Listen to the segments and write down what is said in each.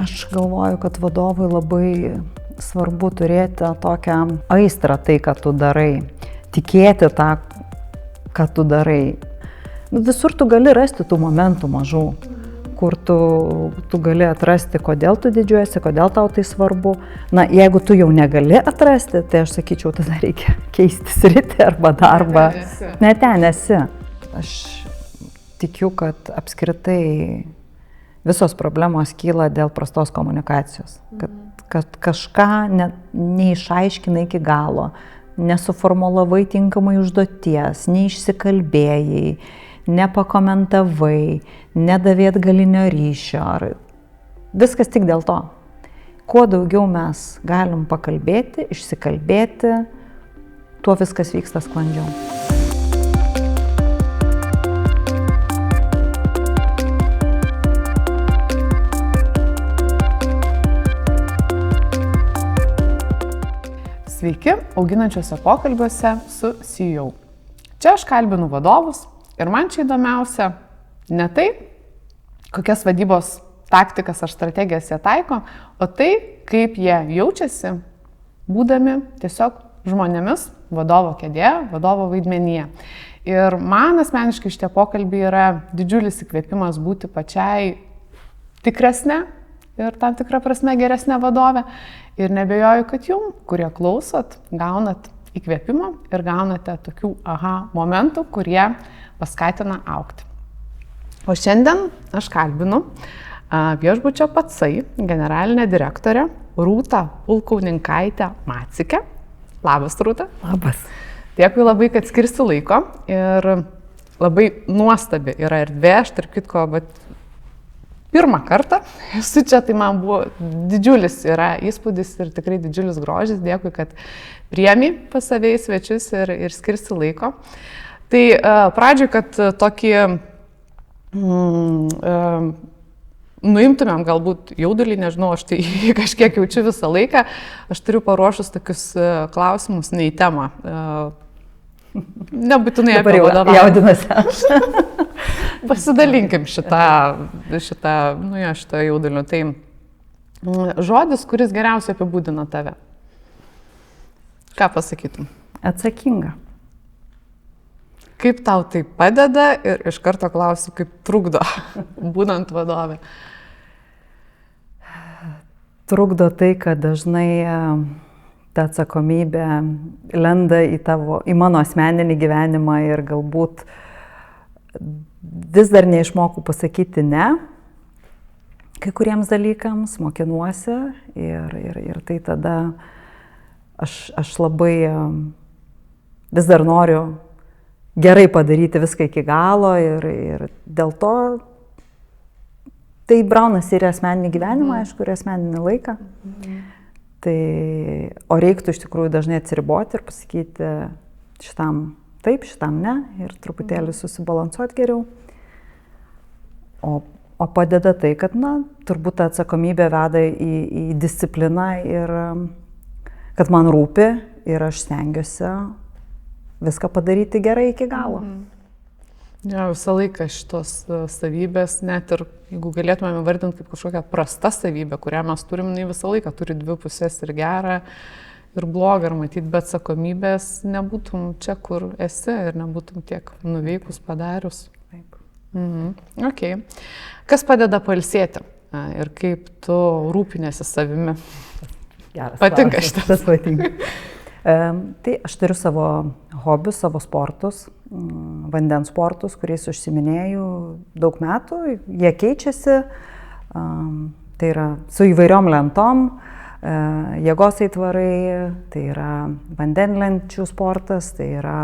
Aš galvoju, kad vadovui labai svarbu turėti tokią aistrą tai, ką tu darai, tikėti tą, ką tu darai. Visur tu gali rasti tų momentų mažų, kur tu gali atrasti, kodėl tu didžiuojasi, kodėl tau tai svarbu. Na, jeigu tu jau negali atrasti, tai aš sakyčiau, tada reikia keisti sritį arba darbą. Ne ten esi. Aš tikiu, kad apskritai visos problemos kyla dėl prastos komunikacijos. Kad kažką neišaiškinai iki galo, nesuformulavai tinkamai užduoties, neišsikalbėjai, nepakomentavai, nedavai atgalinio ryšio. Viskas tik dėl to. Kuo daugiau mes galim pakalbėti, išsikalbėti, tuo viskas vyksta sklandžiau. Sveiki, auginančiuose pokalbiuose su CEO. Čia aš kalbinu vadovus ir man čia įdomiausia ne tai, kokias vadybos taktikas ar strategijas jie taiko, o tai, kaip jie jaučiasi, būdami tiesiog žmonėmis vadovo kėdėje, vadovo vaidmenyje. Ir man asmeniškai šitie pokalbiai yra didžiulis įkvėpimas būti pačiai tikresnė ir tam tikrą prasme geresnė vadovė. Ir nebejoju, kad jum, kurie klausot, gaunat įkvėpimą ir gaunate tokių aha momentų, kurie paskatina augti. O šiandien aš kalbinu viešbučio Pacai generalinę direktorę Rūtą Pulkauninkaitę Macikę. Labas, Rūta. Labas. Dėkui labai, kad skirsi laiko ir labai nuostabi yra erdvė, aš tarp kitko, pirmą kartą esu čia, tai man buvo didžiulis yra įspūdis ir tikrai didžiulis grožis. Dėkui, kad priemi pas save į svečius ir skirsi laiko. Tai pradžioj, kad tokį nuimtumėm galbūt jaudulį, nežinau, aš tai kažkiek jaučiu visą laiką, aš turiu paruošus tokius klausimus ne į temą. Nebūtinai apie vadovavimą. Jaudinuosi. Pasidalinkim šitą jaudulį. Tai žodis, kuris geriausiai apibūdina tave. Ką pasakytum? Atsakinga. Kaip tau tai padeda ir iš karto klausiu, kaip trukdo būnant vadovė? Trukdo tai, kad dažnai ta atsakomybė lenda į mano asmeninį gyvenimą ir galbūt vis dar neišmokau pasakyti ne kai kuriems dalykams, mokinuosi ir tai tada aš labai vis dar noriu gerai padaryti viską iki galo ir dėl to tai braunasi ir asmeninį gyvenimą, aišku, ir asmeninį laiką. Tai, o reiktų iš tikrųjų dažnai atsiriboti ir pasakyti šitam taip, šitam ne ir truputėlį susibalansuoti geriau. O padeda tai, kad, turbūt ta atsakomybė veda į discipliną ir kad man rūpi ir aš stengiuosi viską padaryti gerai iki galo. Ja, visą laiką šitos savybės, net ir jeigu galėtumėme vardinti kaip kažkokią prastą savybę, kurią mes turim, visą laiką turi dvi pusės ir gerą, ir blogą, ir matyti, be atsakomybės nebūtum čia, kur esi ir nebūtum tiek nuveikus, padarius. Taip. Okay. Kas padeda pailsėti ir kaip tu rūpinėsi savimi? Geras patinka klausimas. šitas. Tas patinka. Tai aš turiu savo hobius, savo sportus, vandens sportus, kuriais užsiminėjau daug metų. Jie keičiasi, tai yra su įvairiom lentom, jėgos aitvarai, tai yra vandenlenčių sportas, tai yra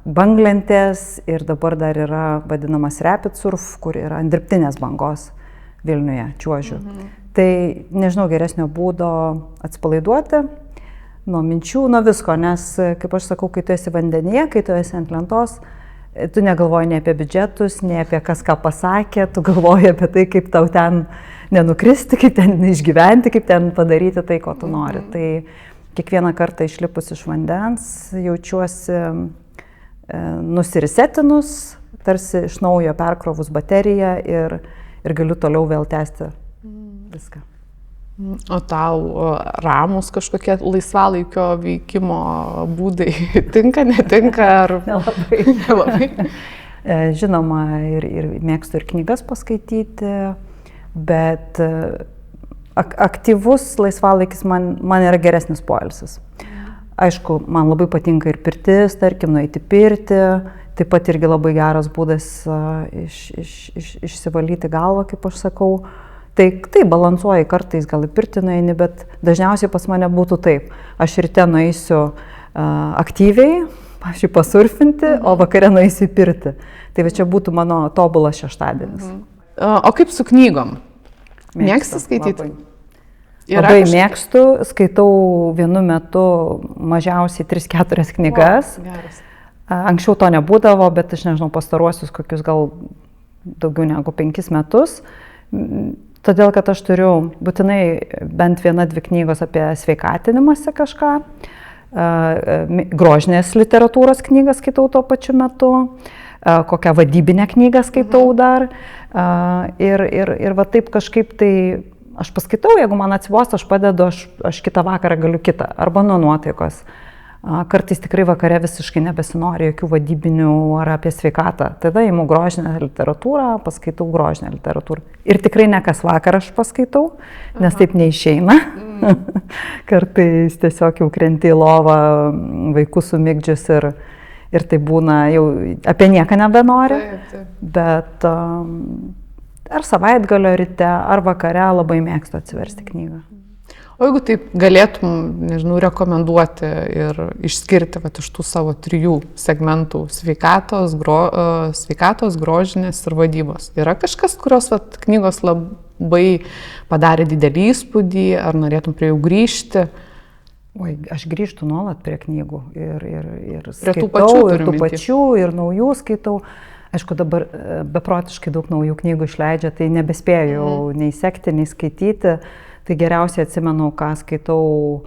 banglentės ir dabar dar yra vadinamas rapid surf, kur yra ant dirbtinės bangos Vilniuje, čiuožiu. Tai nežinau geresnio būdo atsipalaiduoti nuo minčių, nuo visko, nes, kaip aš sakau, kai tu esi vandenyje, kai tu esi ant lentos, tu negalvoji nei apie biudžetus, nei apie kas ką pasakė, tu galvoji apie tai, kaip tau ten nenukristi, kaip ten išgyventi, kaip ten padaryti tai, ko tu nori. Tai kiekvieną kartą išlipus iš vandens jaučiuosi nusirisetinus, tarsi iš naujo perkrovus bateriją ir galiu toliau vėl tęsti viską. O tau ramus kažkokie laisvalaikio veikimo būdai tinka, netinka ar Nelabai. nelabai? Žinoma, ir mėgstu ir knygas paskaityti, bet aktyvus laisvalaikis man yra geresnis poilsis. Aišku, man labai patinka ir pirtis, tarkim, nueiti pirti, taip pat irgi labai geras būdas išsivalyti galvą, kaip aš sakau. Tai balansuoji, kartais gal į pirtį nueini, bet dažniausiai pas mane būtų taip. Aš ryte nueisiu aktyviai, pavyzdžiui, pasurfinti, o vakare nueisiu į pirtį. Tai čia būtų mano tobulas šeštadienis. O kaip su knygom? Mėgsti skaityti? Labai mėgstu, skaitau vienu metu mažiausiai 3-4 knygas. Geras. Anksčiau to nebūdavo, bet aš nežinau, pastaruosius kokius gal daugiau negu 5 metus. Todėl, kad aš turiu būtinai bent 1-2 knygos apie sveikatinimąsi kažką. Grožinės literatūros knygą skaitau tuo pačiu metu. Kokią vadybinę knygą skaitau dar. Ir va taip kažkaip tai aš paskaitau, jeigu man atsibosta, aš padedu, aš kitą vakarą galiu kitą, arba nuo nuotaikos. Kartais tikrai vakare visiškai nebesinori jokių vadybinių ar apie sveikatą. Tada imu grožinę literatūrą, paskaitau grožinę literatūrą. Ir tikrai ne kas vakarą aš paskaitau, nes taip neišeina. Kartais tiesiog jau krenti į lovą, vaikus sumigdžius ir tai būna jau apie nieką nebenori. Bet ar savaitgalio ryte, ar vakare labai mėgstu atsiversti knygą. O jeigu taip galėtum, nežinau, rekomenduoti ir išskirti iš tų savo 3 segmentų - sveikatos, grožinės ir vadybos. Yra kažkas, kurios knygos labai padarė didelį įspūdį, ar norėtum prie jų grįžti? Oi, aš grįžtu nuolat prie knygų ir skaitau, tų pačių, ir naujų skaitau. Aišku, dabar beprotiškai daug naujų knygų išleidžia, tai nebespėjau nei sekti, nei skaityti. Tai geriausiai atsimenu, ką skaitau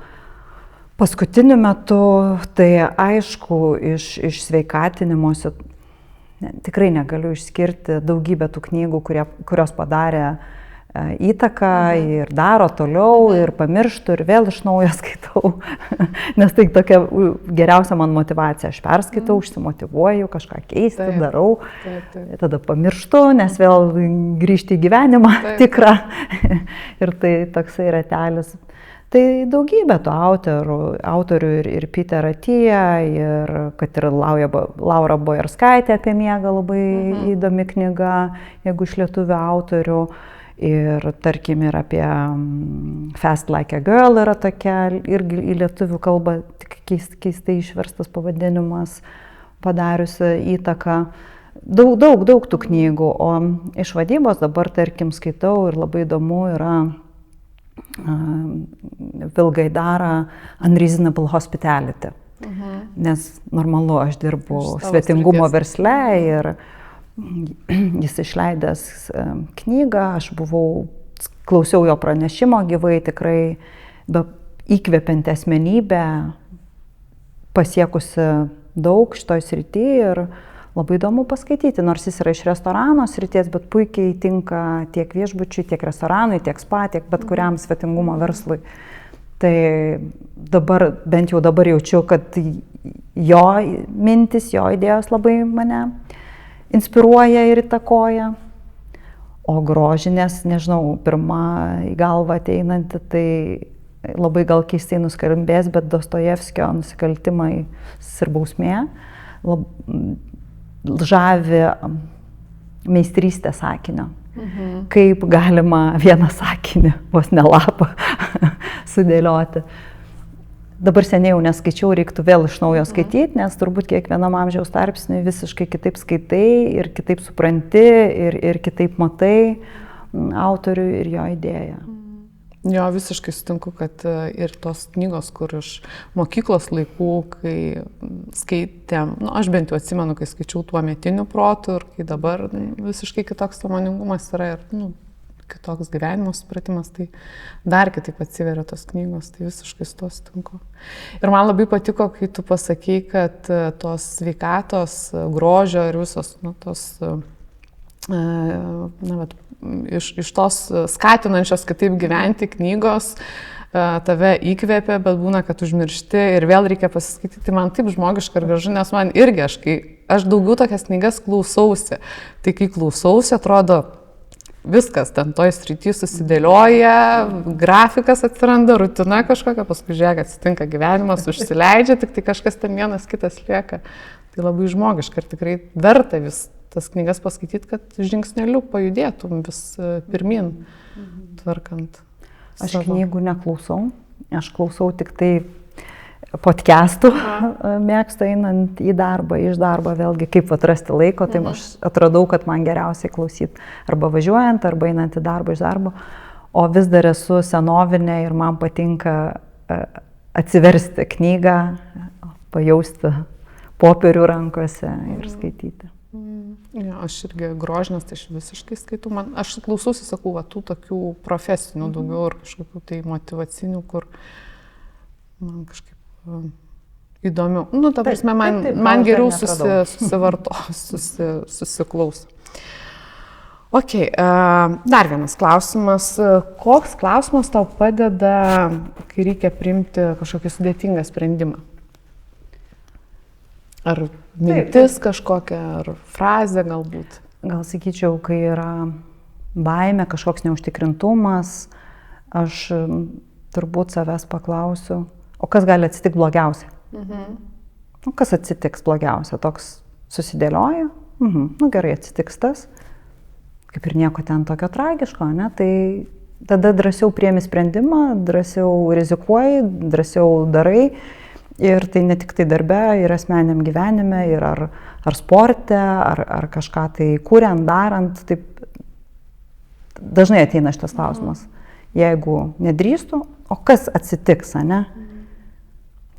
paskutiniu metu. Tai aišku, iš sveikatinimuose tikrai negaliu išskirti daugybę tų knygų, kurios padarė įtaką ir daro toliau ir pamirštu ir vėl iš naujo skaitau. Nes tai tokia geriausia man motyvacija. Aš perskaitau, užsimotyvuoju, kažką keisti, darau. Tada pamirštu, nes vėl grįžti į gyvenimą tikrą. Ir tai toksai ratelis. Tai daugybė tų autorių ir Peter Attia, ir kad ir Laura Bojarskaitė apie miegą labai įdomi knyga, jeigu iš lietuvių autorių. Ir tarkim ir apie Fast Like a Girl yra tokia, irgi į lietuvių kalbą tik keistai išverstas pavadinimas, padariusi įtaką. Daug tų knygų, o iš vadybos dabar tarkim skaitau ir labai įdomu yra Will Gaidara Unreasonable Hospitality. Nes normalu, aš dirbu svetingumo versle ir jis išleidęs knygą, aš klausiau jo pranešimo gyvai, tikrai įkvepianti asmenybė, pasiekusi daug šitoj srity ir labai įdomu paskaityti, nors jis yra iš restorano srities, bet puikiai tinka tiek viešbučiui, tiek restoranui, tiek spa, tiek bet kuriam svetingumo verslui. Tai dabar, bent jau dabar jaučiu, kad jo mintis, jo idėjos labai mane inspiruoja ir įtakoja. O grožinės, nežinau, pirma į galvą ateinanti, tai labai gal keistai nuskambės, bet Dostojevskio Nusikaltimai ir bausmė žavi meistrystė sakinio. Kaip galima vieną sakinį, vos ne lapą, sudėlioti. Dabar seniai jau neskaičiau, reiktų vėl iš naujo skaityti, nes turbūt kiekvienam amžiaus tarpsniui visiškai kitaip skaitai ir kitaip supranti ir kitaip matai autorių ir jo idėją. Jo, visiškai sutinku, kad ir tos knygos, kur iš mokyklos laikų, kai skaitėm, aš bent jau atsimenu, kai skaičiau tuo metiniu protu ir kai dabar visiškai kitoks sąmoningumas yra ir kitoks gyvenimo supratimas, tai dar kitaip atsiveria tos knygos, tai visiškai su tuo sutinku. Ir man labai patiko, kai tu pasakei, kad tos sveikatos, grožio ir visos tos iš tos skatinančios kitaip gyventi knygos tave įkvėpia, bet būna, kad užmiršti ir vėl reikia pasiskaityti. Man taip žmogiška ir gražu, nes man irgi, aš daugiau tokias knygas klausausi. Tai kai klausausi, atrodo, viskas ten toj srity susidėlioja, grafikas atsiranda, rutina kažkokia, paskui žiūrėk, atsitinka gyvenimas, užsileidžia, tik tai kažkas ten vienas kitas lieka. Tai labai žmogiška ir tikrai verta vis tas knygas paskaityti, kad žingsneliu pajudėtum vis pirmin, tvarkant. Aš knygų neklausau, aš klausau tik tai podcastų, mėgstu einant į darbą, iš darbo, vėlgi kaip atrasti laiko, tai aš atradau, kad man geriausiai klausyti arba važiuojant, arba einant į darbą, iš darbo, o vis dar esu senovinė ir man patinka atsiversti knygą, pajausti popierių rankose ir skaityti. Ja, aš irgi grožinės, tai aš visiškai skaitau. Aš klausausi, sakau, tų tokių profesinių daugiau ir kažkokių tai motyvacinių, kur man kažkaip įdomiau. Nu, ta prasme, man geriau susiklauso. Ok, dar vienas klausimas. Koks klausimas tau padeda, kai reikia priimti kažkokį sudėtingą sprendimą? Ar mintis kažkokia, ar frazė galbūt? Gal sakyčiau, kai yra baimė, kažkoks neužtikrintumas, aš turbūt savęs paklausiu, o kas gali atsitikti blogiausia? Nu, kas atsitiks blogiausia? Toks susidėlioja, nu gerai, atsitiks tas, kaip ir nieko ten tokio tragiško, ne? Tai tada drąsiau priemi sprendimą, drąsiau rizikuoji, drąsiau darai. Ir tai ne tik tai darbe, ir asmeniam gyvenime, ir ar sporte, ar kažką tai kuriant, darant. Taip dažnai ateina šitas klausimas. Jeigu nedrįstu, o kas atsitiks, ne?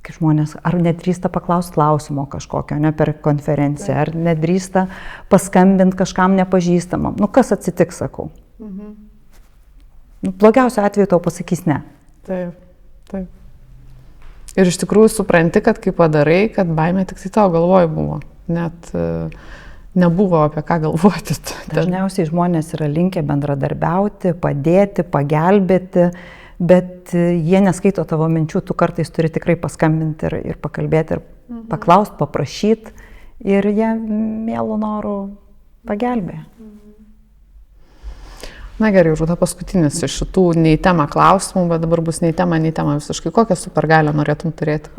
Kaip žmonės, ar nedrįsta paklausti klausimo kažkokio, ne, per konferenciją, ar nedrįsta paskambinti kažkam nepažįstamam. Nu, kas atsitiks, sakau. Nu, blogiausiu atveju tau pasakys ne. Taip, taip. Ir iš tikrųjų supranti, kad kai padarai, kad baimė tik tai tavo galvoj buvo. Net nebuvo apie ką galvoti. Dažniausiai žmonės yra linkę bendradarbiauti, padėti, pagelbėti, bet jie neskaito tavo minčių, tu kartais turi tikrai paskambinti ir pakalbėti, ir paklausti, paprašyti, ir jie mielų norų pagelbė. Na gerai, Rūta, paskutinis iš šitų nei tema klausimų, bet dabar bus nei tema visiškai. Kokią supergalią norėtum turėti?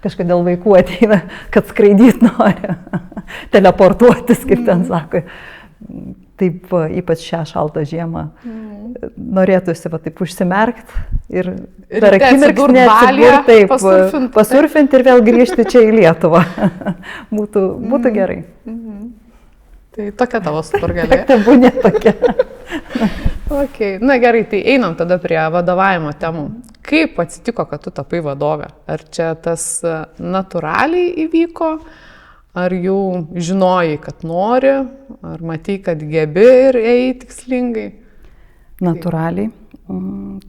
Kažkodėl vaikų ateina, kad skraidyt nori, teleportuotis, kaip ten sako. Taip, ypač šią šaltą žiemą, norėtųsi taip užsimerkti ir per akimirksnį atsigurt, taip, pasurfinti ir vėl grįžti čia į Lietuvą. Būtų gerai. Tai tokia tavo supergalė. Tai būnė tokia. Okay. Na gerai, tai einam tada prie vadovavimo temų. Kaip atsitiko, kad tu tapai vadovė? Ar čia tas natūraliai įvyko? Ar jau žinojai, kad nori? Ar matei, kad gebi ir ėjai tikslingai? Natūraliai.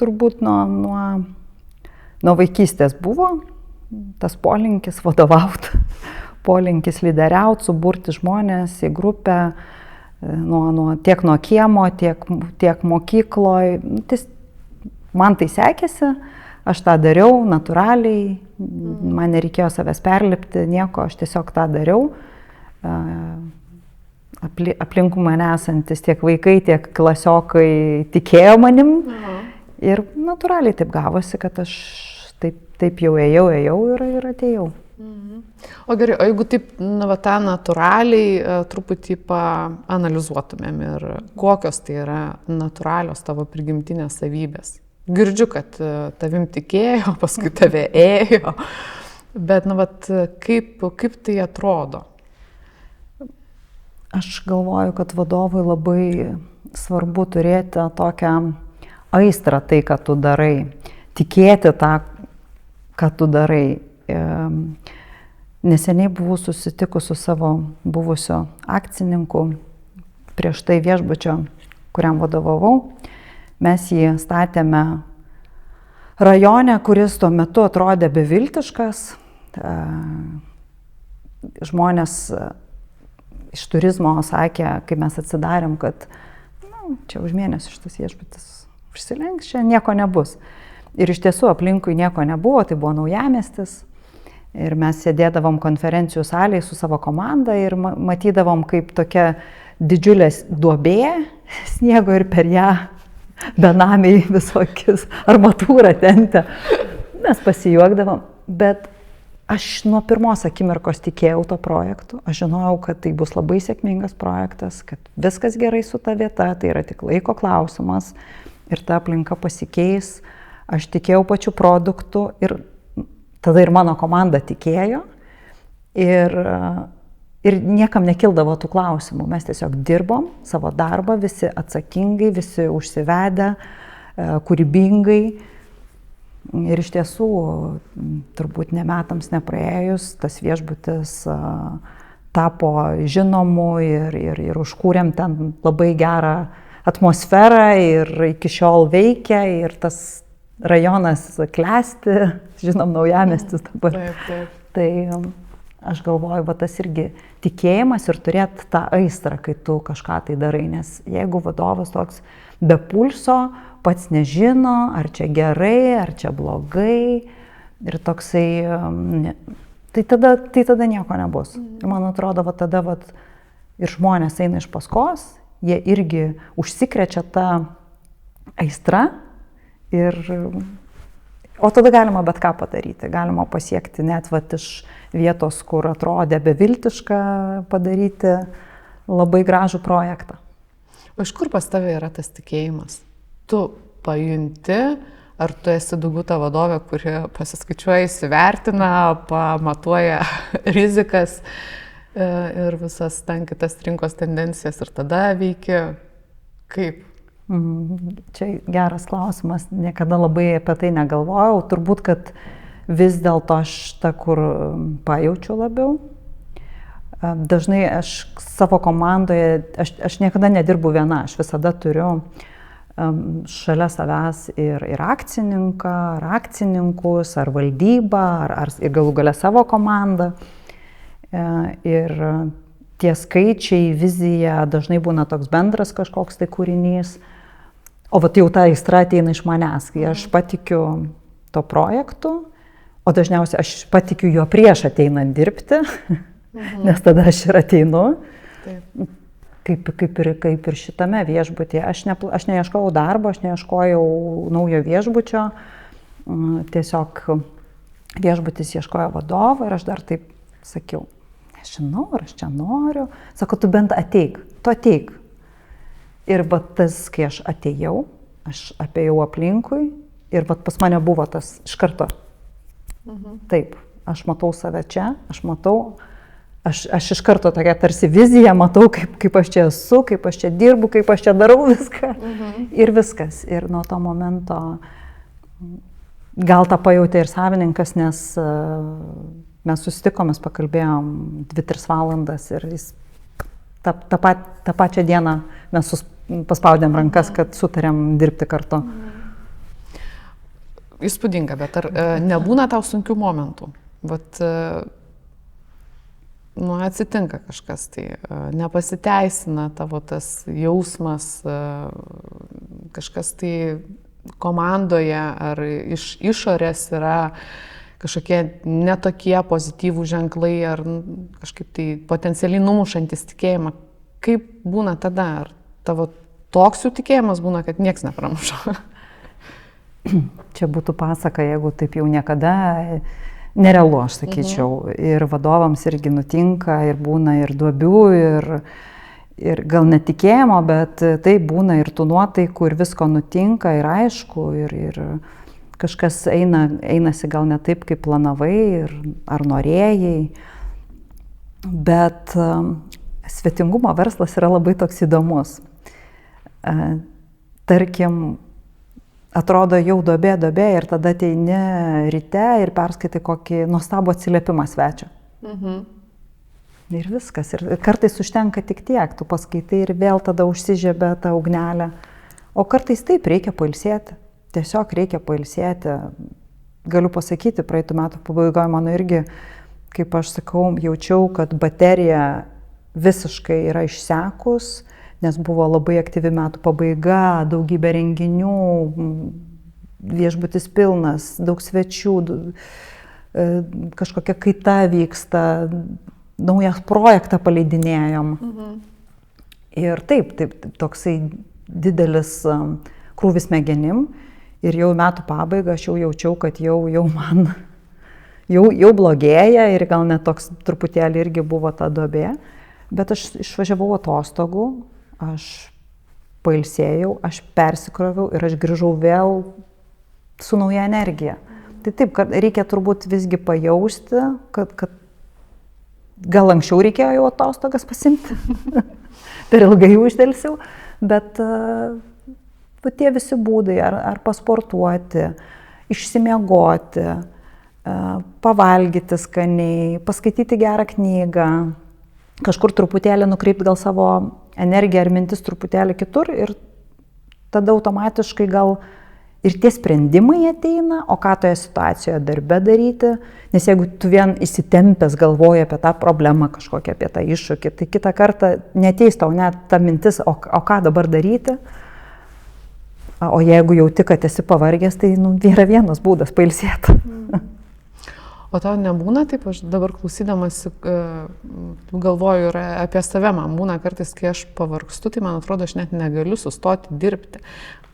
Turbūt nuo vaikystės buvo tas polinkis vadovauti. Polinkis lyderiauti, suburti žmonės į grupę, tiek nuo kiemo, tiek mokykloje. Man tai sekėsi, aš tą dariau natūraliai, man nereikėjo savęs perlipti, nieko, aš tiesiog tą dariau. Aplinkų mane esantis tiek vaikai, tiek klasiokai tikėjo manim. Ir natūraliai taip gavosi, kad aš taip jau ėjau ir atėjau. O gerai, o jeigu taip, tą natūraliai truputį paanalizuotumėm ir kokios tai yra natūralios tavo prigimtinės savybės. Girdžiu, kad tavim tikėjo, paskui tave ėjo, bet kaip tai atrodo? Aš galvoju, kad vadovui labai svarbu turėti tokią aistrą tai, ką tu darai, tikėti tą, ką tu darai. Neseniai buvau susitikus su savo buvusio akcininku prieš tai viešbučio, kuriam vadovavau. Mes jį statėme rajone, kuris tuo metu atrodė beviltiškas. Žmonės iš turizmo sakė, kai mes atsidarėm, kad čia už mėnesį šitas viešbutis užsilenks, čia nieko nebus. Ir iš tiesų aplinkui nieko nebuvo, tai buvo Naujamiestis. Ir mes sėdėdavom konferencijų salėje su savo komanda ir matydavom, kaip tokia didžiulė duobė sniego ir per ją benamiai visokius armatūrą tentė. Mes pasijuokdavom, bet aš nuo pirmos akimirkos tikėjau to projektu. Aš žinojau, kad tai bus labai sėkmingas projektas, kad viskas gerai su ta vieta, tai yra tik laiko klausimas ir ta aplinka pasikeis. Aš tikėjau pačių produktų ir tada ir mano komanda tikėjo ir niekam nekildavo tų klausimų. Mes tiesiog dirbom savo darbą, visi atsakingai, visi užsivedę, kūrybingai. Ir iš tiesų, turbūt nemetams nepraėjus, tas viešbutis tapo žinomu ir užkūrėm ten labai gerą atmosferą ir iki šiol veikia ir tas rajonas klesti, žinom, Naujamiestis dabar. Taip. Tai aš galvoju, tas irgi tikėjimas ir turėti tą aistrą, kai tu kažką tai darai, nes jeigu vadovas toks be pulso, pats nežino, ar čia gerai, ar čia blogai, ir toksai, tai tada nieko nebus. Ir man atrodo, tada ir žmonės eina iš paskos, jie irgi užsikrečia tą aistrą. O tada galima bet ką padaryti, galima pasiekti net iš vietos, kur atrodė beviltiška, padaryti labai gražų projektą. O iš kur pas tave yra tas tikėjimas? Tu pajunti, ar tu esi daugiau ta vadovė, kuri pasiskaičiuoja, įsivertina, pamatuoja rizikas ir visas ten kitas rinkos tendencijas ir tada veiki kaip? Čia geras klausimas, niekada labai apie tai negalvojau, turbūt, kad vis dėlto aš ta, kur pajaučiu labiau. Dažnai aš savo komandoje, aš niekada nedirbu viena, aš visada turiu šalia savęs ir akcininką, ar akcininkus, ar valdybą, ar galų gale savo komandą. Ir tie skaičiai, vizija dažnai būna toks bendras kažkoks tai kūrinys. O jau ta aistra ateina iš manęs, kai aš patikiu to projektu, o dažniausiai aš patikiu jo prieš ateinant dirbti, nes tada aš ir ateinu. Kaip ir šitame viešbutyje. Aš neieškojau darbo, aš neieškojau naujo viešbučio, tiesiog viešbutis ieškojo vadovo ir aš dar taip sakiau, nežinau, ar aš čia noriu. Sako, tu bent ateik, tu ateik. Ir tas, kai aš atėjau, aš apėjau aplinkui ir pas mane buvo tas iš karto. Taip, aš matau save čia, aš iš karto tokia tarsi vizija, matau, kaip aš čia esu, kaip aš čia dirbu, kaip aš čia darau viską. Ir viskas. Ir nuo to momento gal tą pajautė ir savininkas, nes mes susitikom, mes pakalbėjom 2-3 valandas ir jis tą pačią dieną mes paspaudėm rankas, kad sutarėm dirbti kartu. Įspūdinga, bet ar nebūna tau sunkių momentų? Atsitinka kažkas, tai nepasiteisina tavo tas jausmas, kažkas tai komandoje ar iš išorės yra kažkokie netokie pozityvūs ženklai ar kažkaip tai potencialiai numušantis tikėjimą. Kaip būna tada? Ar tavo toks jų tikėjimas būna, kad nieks nepramuša? Čia būtų pasaka, jeigu taip jau niekada, nerealu, aš sakyčiau. Ir vadovams irgi nutinka, ir būna ir duobių, ir gal netikėjimo, bet tai būna ir tų nuotaikų, ir visko nutinka, ir aišku, ir kažkas einasi gal ne taip, kaip planavai, ar norėjai. Bet svetingumo verslas yra labai toks įdomus. Tarkim, atrodo jau duobė ir tada ateini ryte ir perskaitai kokį nuostabų atsiliepimą svečio. Ir viskas. Ir kartais užtenka tik tiek, tu paskaitai ir vėl tada užsižiebia tą ugnelę. O kartais taip, reikia pailsėti. Tiesiog reikia pailsėti. Galiu pasakyti, praeitų metų pabaigoje mano irgi, kaip aš sakau, jaučiau, kad baterija visiškai yra išsekus, nes buvo labai aktyvi metų pabaiga, daugybė renginių, viešbutis pilnas, daug svečių, kažkokia kaita vyksta, naują projektą paleidinėjom. Ir taip, toksai didelis krūvis smegenim ir jau metų pabaiga aš jau jaučiau, kad jau man jau blogėja ir gal net toks truputėlį irgi buvo ta duobė, bet aš išvažiavau atostogų, aš pailsėjau, aš persikroviau ir aš grįžau vėl su nauja energija. Tai taip, kad reikia turbūt visgi pajausti, kad gal anksčiau reikėjo jau atostogas pasimti, per ilgai uždelsiau, bet tie visi būdai, ar pasportuoti, išsimiegoti, pavalgyti skaniai, paskaityti gerą knygą, kažkur truputėlį nukreipti gal savo energiją ar mintis truputėlį kitur ir tada automatiškai gal ir tie sprendimai ateina, o ką toje situacijoje darbe daryti, nes jeigu tu vien įsitempęs galvoji apie tą problemą kažkokią, apie tą iššūkį, tai kitą kartą neteis tau net ta mintis, o ką dabar daryti, o jeigu jauti, kad esi pavargęs, tai yra vienas būdas pailsėti. O tau nebūna taip, aš dabar klausydamasi, galvoju ir apie save, man būna kartais, kai aš pavargstu, tai man atrodo, aš net negaliu sustoti dirbti.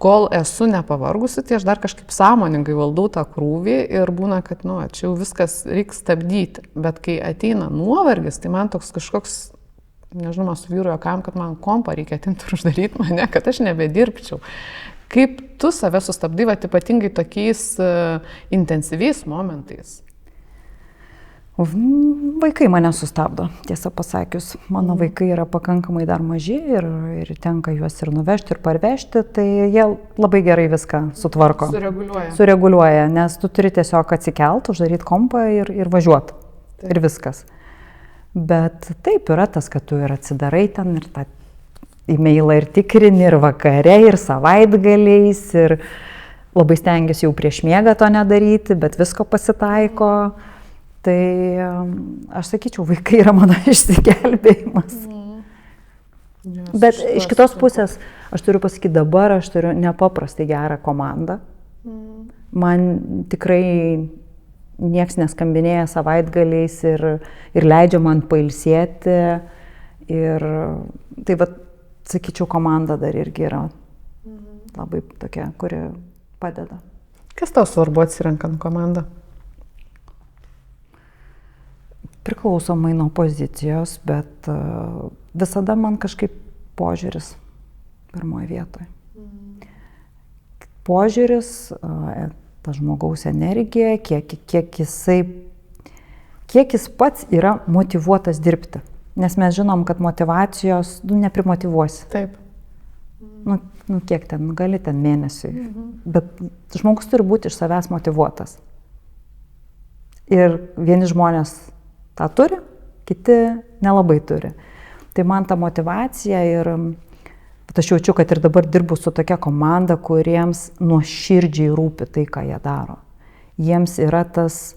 Kol esu nepavargusi, tai aš dar kažkaip sąmoningai valdau tą krūvį ir būna, kad, čia jau viskas reikia stabdyti. Bet kai ateina nuovargis, tai man toks kažkoks, nežinau, su vyru juokam, kad man kompą reikia atimti ir uždaryti mane, kad aš nebedirbčiau. Kaip tu save sustabdai, ypatingai tokiais intensyviais momentais? Vaikai mane sustabdo, tiesą pasakius. Mano vaikai yra pakankamai dar maži ir tenka juos ir nuvežti, ir parvežti, tai jie labai gerai viską sutvarko. Sureguliuoja, nes tu turi tiesiog atsikelt, uždaryti kompą ir važiuoti. Taip. Ir viskas. Bet taip yra tas, kad tu ir atsidarai ten ir tą e-mailą ir tikrini, ir vakare, ir savaitgaliais, ir labai stengiasi jau prieš miegą to nedaryti, bet visko pasitaiko. Tai aš sakyčiau, vaikai yra mano išsigelbėjimas. Bet iš kitos pusės, aš turiu pasakyti, dabar aš turiu nepaprastai gerą komandą. Man tikrai nieks neskambinėja savaitgaliais ir leidžia man pailsėti. Ir tai sakyčiau, komanda dar irgi yra labai tokia, kuri padeda. Kas tau svarbu atsirenkant komandą? Priklausomai nuo pozicijos, bet visada man kažkaip požiūris pirmoje vietoje. Požiūris, ta žmogaus energija, kiek jis pats yra motyvuotas dirbti. Nes mes žinom, kad motyvacijos neprimotyvuosi. Taip. Kiek ten, gali ten mėnesiui. Bet žmogus turi būti iš savęs motyvuotas. Ir vieni žmonės tą turi, kiti nelabai turi. Tai man ta motyvacija ir aš jaučiu, kad ir dabar dirbu su tokia komanda, kuriems nuoširdžiai rūpi tai, ką jie daro. Jiems yra tas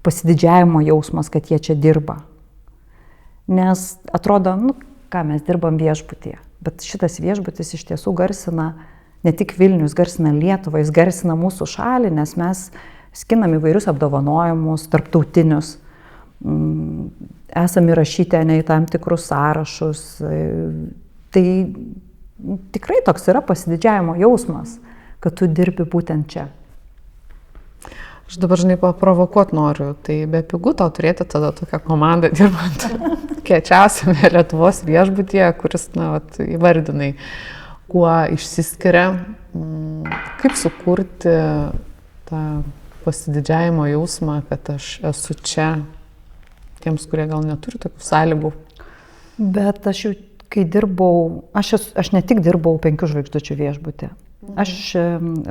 pasididžiavimo jausmas, kad jie čia dirba. Nes atrodo, ką mes dirbam viešbutyje, bet šitas viešbutis iš tiesų garsina ne tik Vilnius, garsina Lietuvą, jis garsina mūsų šalį, nes mes skinam įvairius apdovanojimus, tarptautinius. Esame įrašyti į tam tikrus sąrašus. Tai tikrai toks yra pasididžiavimo jausmas, kad tu dirbi būtent čia. Aš dabar, paprovokuot noriu, tai be pigų tau turėti tada tokią komandą dirbant kiečiausiame Lietuvos viešbutyje, kuris, įvardinai, kuo išsiskiria, kaip sukurti tą pasididžiavimo jausmą, kad aš esu čia, tiems, kurie gal neturi tokių sąlygų. Bet aš jau, kai dirbau, aš ne tik dirbau 5 žvaigždučių viešbutį. Aš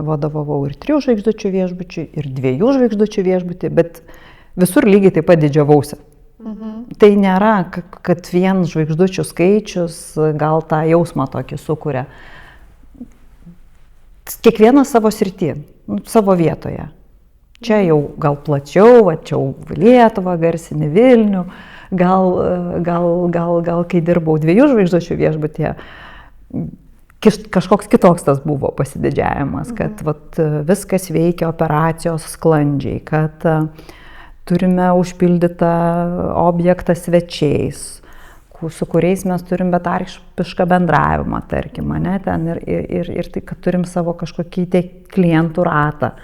vadovavau ir 3 žvaigždučių viešbučių, ir 2 žvaigždučių viešbutį, bet visur lygiai taip pat didžiavausi. Tai nėra, kad vien žvaigždučių skaičius gal tą jausmą tokį sukuria. Kiekvienas savo srity, savo vietoje. Čia jau gal plačiau, čia Lietuvą garsini Vilnių, gal kai dirbau 2 žvaigždučių viešbutyje, kažkoks kitoks tas buvo pasididžiavimas, kad vat, viskas veikia operacijos sklandžiai, kad turime užpildytą objektą svečiais, su kuriais mes turim betarpišką bendravimą, tarkim, ne, ten ir tai, kad turim savo kažkokį klientų ratą.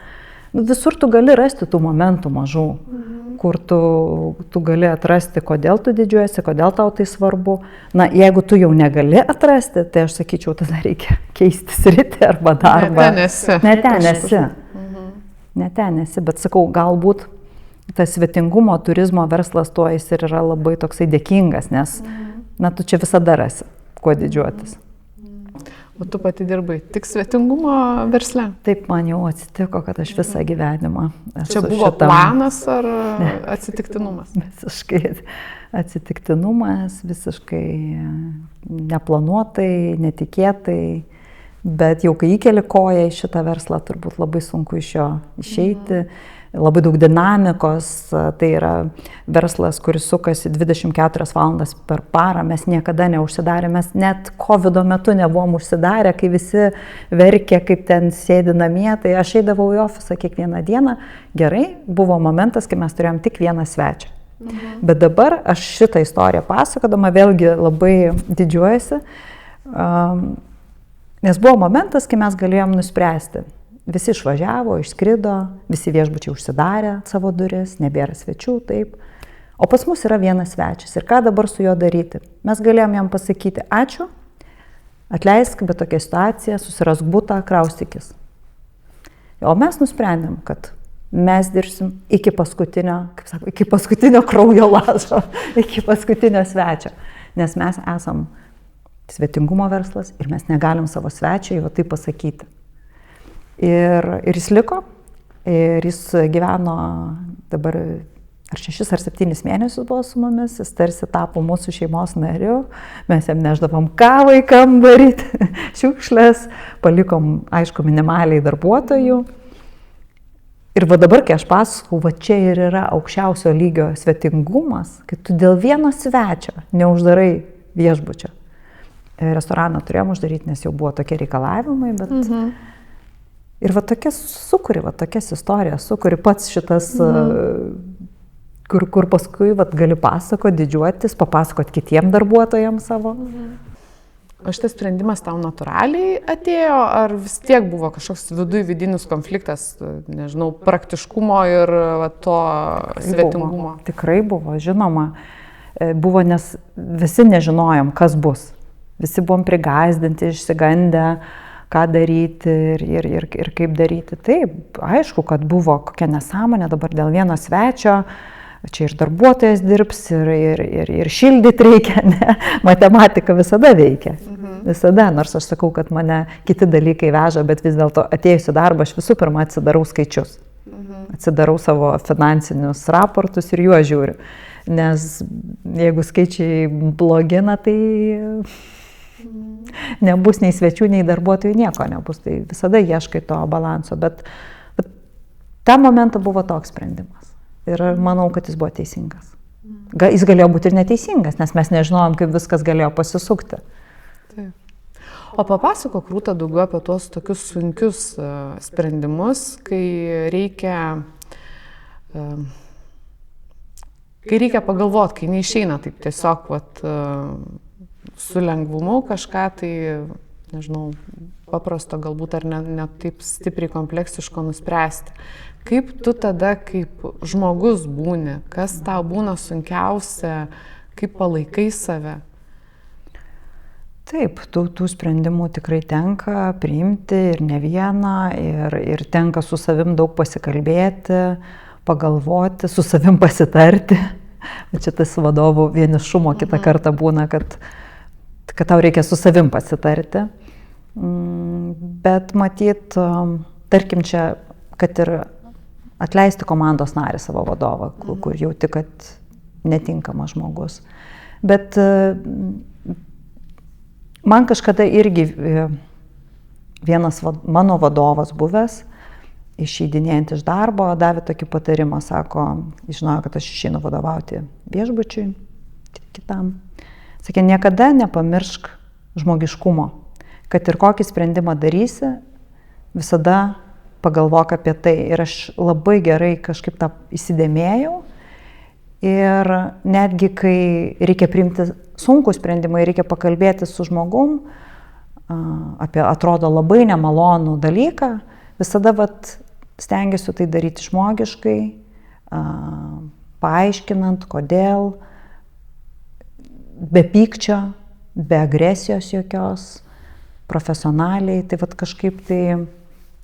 Visur tu gali rasti tų momentų mažų, kur tu gali atrasti, kodėl tu didžiuojasi, kodėl tau tai svarbu. Na, jeigu tu jau negali atrasti, tai aš sakyčiau, tada reikia keisti sritį arba darbą. Ne ten esi, bet sakau, galbūt tas svetingumo turizmo verslas tuo jis ir yra labai toksai dėkingas, nes, na, tu čia visada rasi, kuo didžiuotis. O tu pati dirbai tik svetingumo versle? Taip, man jau atsitiko, kad aš visą gyvenimą esu čia buvo planas ar atsitiktinumas? Visiškai atsitiktinumas, visiškai neplanuotai, netikėtai, bet jau kai įkeli koją į šitą verslą, turbūt labai sunku iš jo išeiti. Labai daug dinamikos, tai yra verslas, kuris sukasi 24 valandas per parą, mes niekada neužsidarė, mes net COVID metu nebuvom užsidarę, kai visi verkė, kaip ten sėdi namie, tai aš eidavau į ofisą kiekvieną dieną, gerai, buvo momentas, kai mes turėjom tik vieną svečią. Bet dabar aš šitą istoriją pasakodama vėlgi labai didžiuojasi, nes buvo momentas, kai mes galėjom nuspręsti. Visi išvažiavo, išskrido, visi viešbučiai užsidarė savo duris, nebėra svečių, taip. O pas mus yra vienas svečias. Ir ką dabar su juo daryti? Mes galėjom jam pasakyti, ačiū, atleisk, bet tokia situacija, susirask butą, kraustykis. O mes nusprendėm, kad mes dirbsim iki paskutinio, kaip sako, iki paskutinio kraujo lašo, iki paskutinio svečio. Nes mes esam svetingumo verslas ir mes negalim savo svečiui va taip pasakyti. Ir jis liko, ir jis gyveno dabar ar 6 ar 7 mėnesius buvo su mumis, jis tarsi tapo mūsų šeimos nariu, mes jam neždavom kavą į kambarį, šiukšlės, palikom, aišku, minimaliai darbuotojų. Ir va dabar, kai aš pasakau, va čia ir yra aukščiausio lygio svetingumas, kai tu dėl vieno svečio neuždarai viešbučio. Restoraną turėjom uždaryti, nes jau buvo tokie reikalavimai, bet... Ir va tokias sukuri, va tokias istorijas, sukuri pats šitas, kur paskui va, gali pasakoti, didžiuotis, papasakoti kitiem darbuotojams savo. O šitas sprendimas tau natūraliai atėjo, ar vis tiek buvo kažkoks vidinis konfliktas, nežinau, praktiškumo ir va, to svetingumo? Tikrai buvo, žinoma. Buvo, nes visi nežinojom, kas bus. Visi buvom prigąsdinti, išsigandę, ką daryti ir kaip daryti. Taip, aišku, kad buvo kokia nesąmonė dabar dėl vieno svečio, čia ir darbuotojas dirbs, ir šildyti reikia, ne? Matematika visada veikia. Visada, nors aš sakau, kad mane kiti dalykai veža, bet vis dėlto atėjus į darbą, aš visų pirma atsidarau skaičius. Atsidarau savo finansinius raportus ir juos žiūriu. Nes jeigu skaičiai blogina, tai... nebus nei svečių, nei darbuotojų, nieko nebus, tai visada ieškai to balanso, bet tą momentą buvo toks sprendimas ir manau, kad jis buvo teisingas. Jis galėjo būti ir neteisingas, nes mes nežinojom, kaip viskas galėjo pasisukti. Taip. O papasakok, Rūta, daugiau apie tuos tokius sunkius sprendimus, kai reikia pagalvoti, kai neišeina taip tiesiog su lengvumu kažką tai, nežinau, paprasto galbūt ar ne taip stipriai kompleksiško nuspręsti. Kaip tu tada kaip žmogus būni, kas tau būna sunkiausia, kaip palaikai save? Taip, tų sprendimų tikrai tenka priimti ir ne vieną, ir tenka su savim daug pasikalbėti, pagalvoti, su savim pasitarti. Čia tas vadovų vienišumo kitą kartą būna, kad tau reikia su savim pasitarti. Bet matyt, tarkim čia, kad ir atleisti komandos narį savo vadovą, kur jauti, kad netinkamas žmogus. Bet man kažkada irgi vienas mano vadovas buvęs, išeidinėjant iš darbo, davė tokį patarimą, sako, žinojo, kad aš išeinu vadovauti viešbučiui, kitam. Sakė, niekada nepamiršk žmogiškumo, kad ir kokį sprendimą darysi, visada pagalvok apie tai. Ir aš labai gerai kažkaip tą įsidėmėjau. Ir netgi, kai reikia priimti sunkų sprendimą, reikia pakalbėti su žmogum apie, atrodo, labai nemalonų dalyką, visada stengiuosi tai daryti žmogiškai, paaiškinant, kodėl, be pykčio, be agresijos jokios, profesionaliai. Tai kažkaip tai,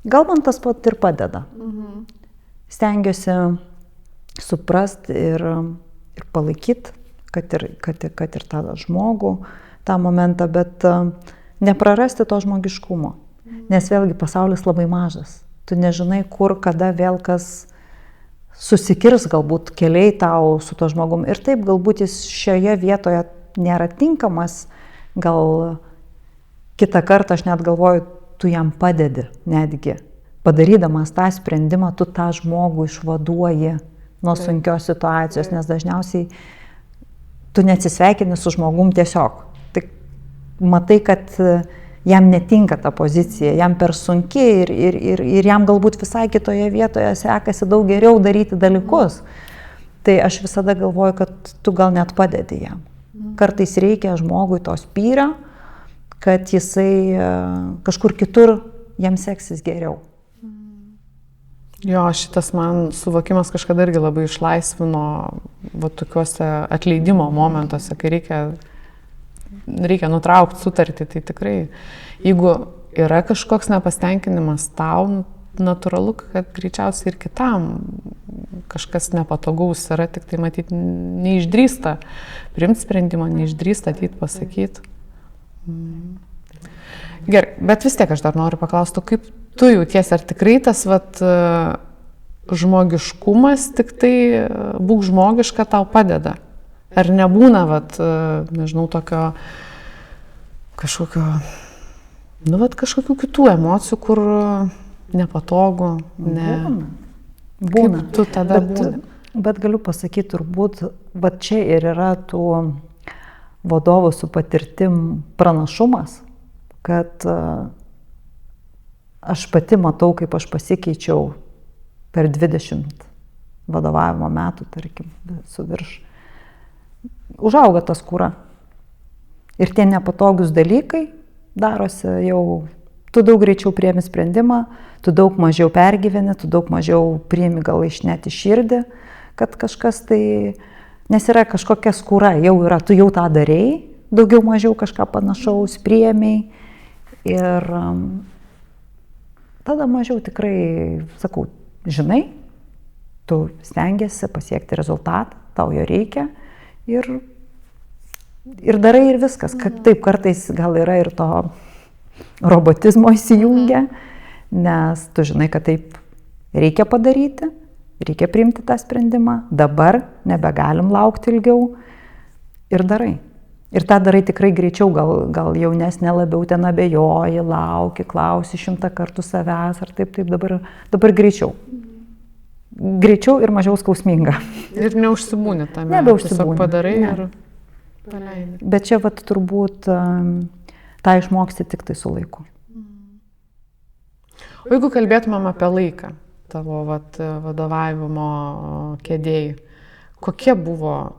gal man tas pat ir padeda. Stengiuosi suprast ir palaikyt, kad ir tą žmogų, tą momentą, bet neprarasti to žmogiškumo. Nes vėlgi pasaulis labai mažas. Tu nežinai, kur, kada vėl kas susikirs, galbūt keliai tau su to žmogum. Ir taip, galbūt jis šioje vietoje nėra tinkamas, gal kitą kartą aš net galvoju, tu jam padedi netgi. Padarydamas tą sprendimą, tu tą žmogų išvaduoji nuo sunkios situacijos, nes dažniausiai tu neatsisveikini su žmogum tiesiog. Tik matai, kad jam netinka ta pozicija, jam per sunki ir jam galbūt visai kitoje vietoje sekasi daug geriau daryti dalykus. Tai aš visada galvoju, kad tu gal net padedi jam. Kartais reikia žmogui to spyrio, kad jisai kažkur kitur jam seksis geriau. Jo, šitas man suvokimas kažkada irgi labai išlaisvino tokiuose atleidimo momentuose, kai reikia nutraukti sutartį. Tai tikrai, jeigu yra kažkoks nepastenkinimas tau, natūralu, kad greičiausiai ir kitam kažkas nepatogaus yra, tik tai matyti neišdrįsta priimti sprendimą, neišdrįsta ateit pasakyti. Gerai, bet vis tiek aš dar noriu paklausti, kaip tu jautiesi, ar tikrai tas žmogiškumas, tik tai būk žmogiška tau padeda? Ar nebūna, nežinau, tokio kažkokio, kažkokių kitų emocijų, kur nepatogu, ne? Būna. Kaip tu tada būni? Bet galiu pasakyti, turbūt, čia ir yra tų vadovų su patirtim pranašumas, kad aš pati matau, kaip aš pasikeičiau per 20 vadovavimo metų, tarkim, su virš. Užauga ta skūra. Ir tie nepatogus dalykai darosi jau, tu daug greičiau priemi sprendimą, tu daug mažiau pergyveni, tu daug mažiau priemi gal net į širdį, kad kažkas tai, nes yra kažkokia skūra, jau yra, tu jau tą darėjai, daugiau mažiau kažką panašaus priemiai. Ir tada mažiau tikrai, sakau, žinai, tu stengiasi pasiekti rezultatą, tau jo reikia ir darai ir viskas. Taip, kartais gal yra ir to robotizmo įsijungia, nes tu žinai, kad taip reikia padaryti, reikia priimti tą sprendimą, dabar nebegalim laukti ilgiau ir darai. Ir tą darai tikrai greičiau, gal jaunesnė labiau ten abejoji, lauki, klausi 100 kartų savęs, ar taip, dabar greičiau. Greičiau ir mažiau skausminga. Ir neužsibūni tame. Nebeužsibūni. Tiesiog padarai ir paleidi. Bet čia turbūt tą išmoksti tik tai su laiku. O jeigu kalbėtumėm apie laiką, tavo vadovavimo kėdėjai, kokie buvo,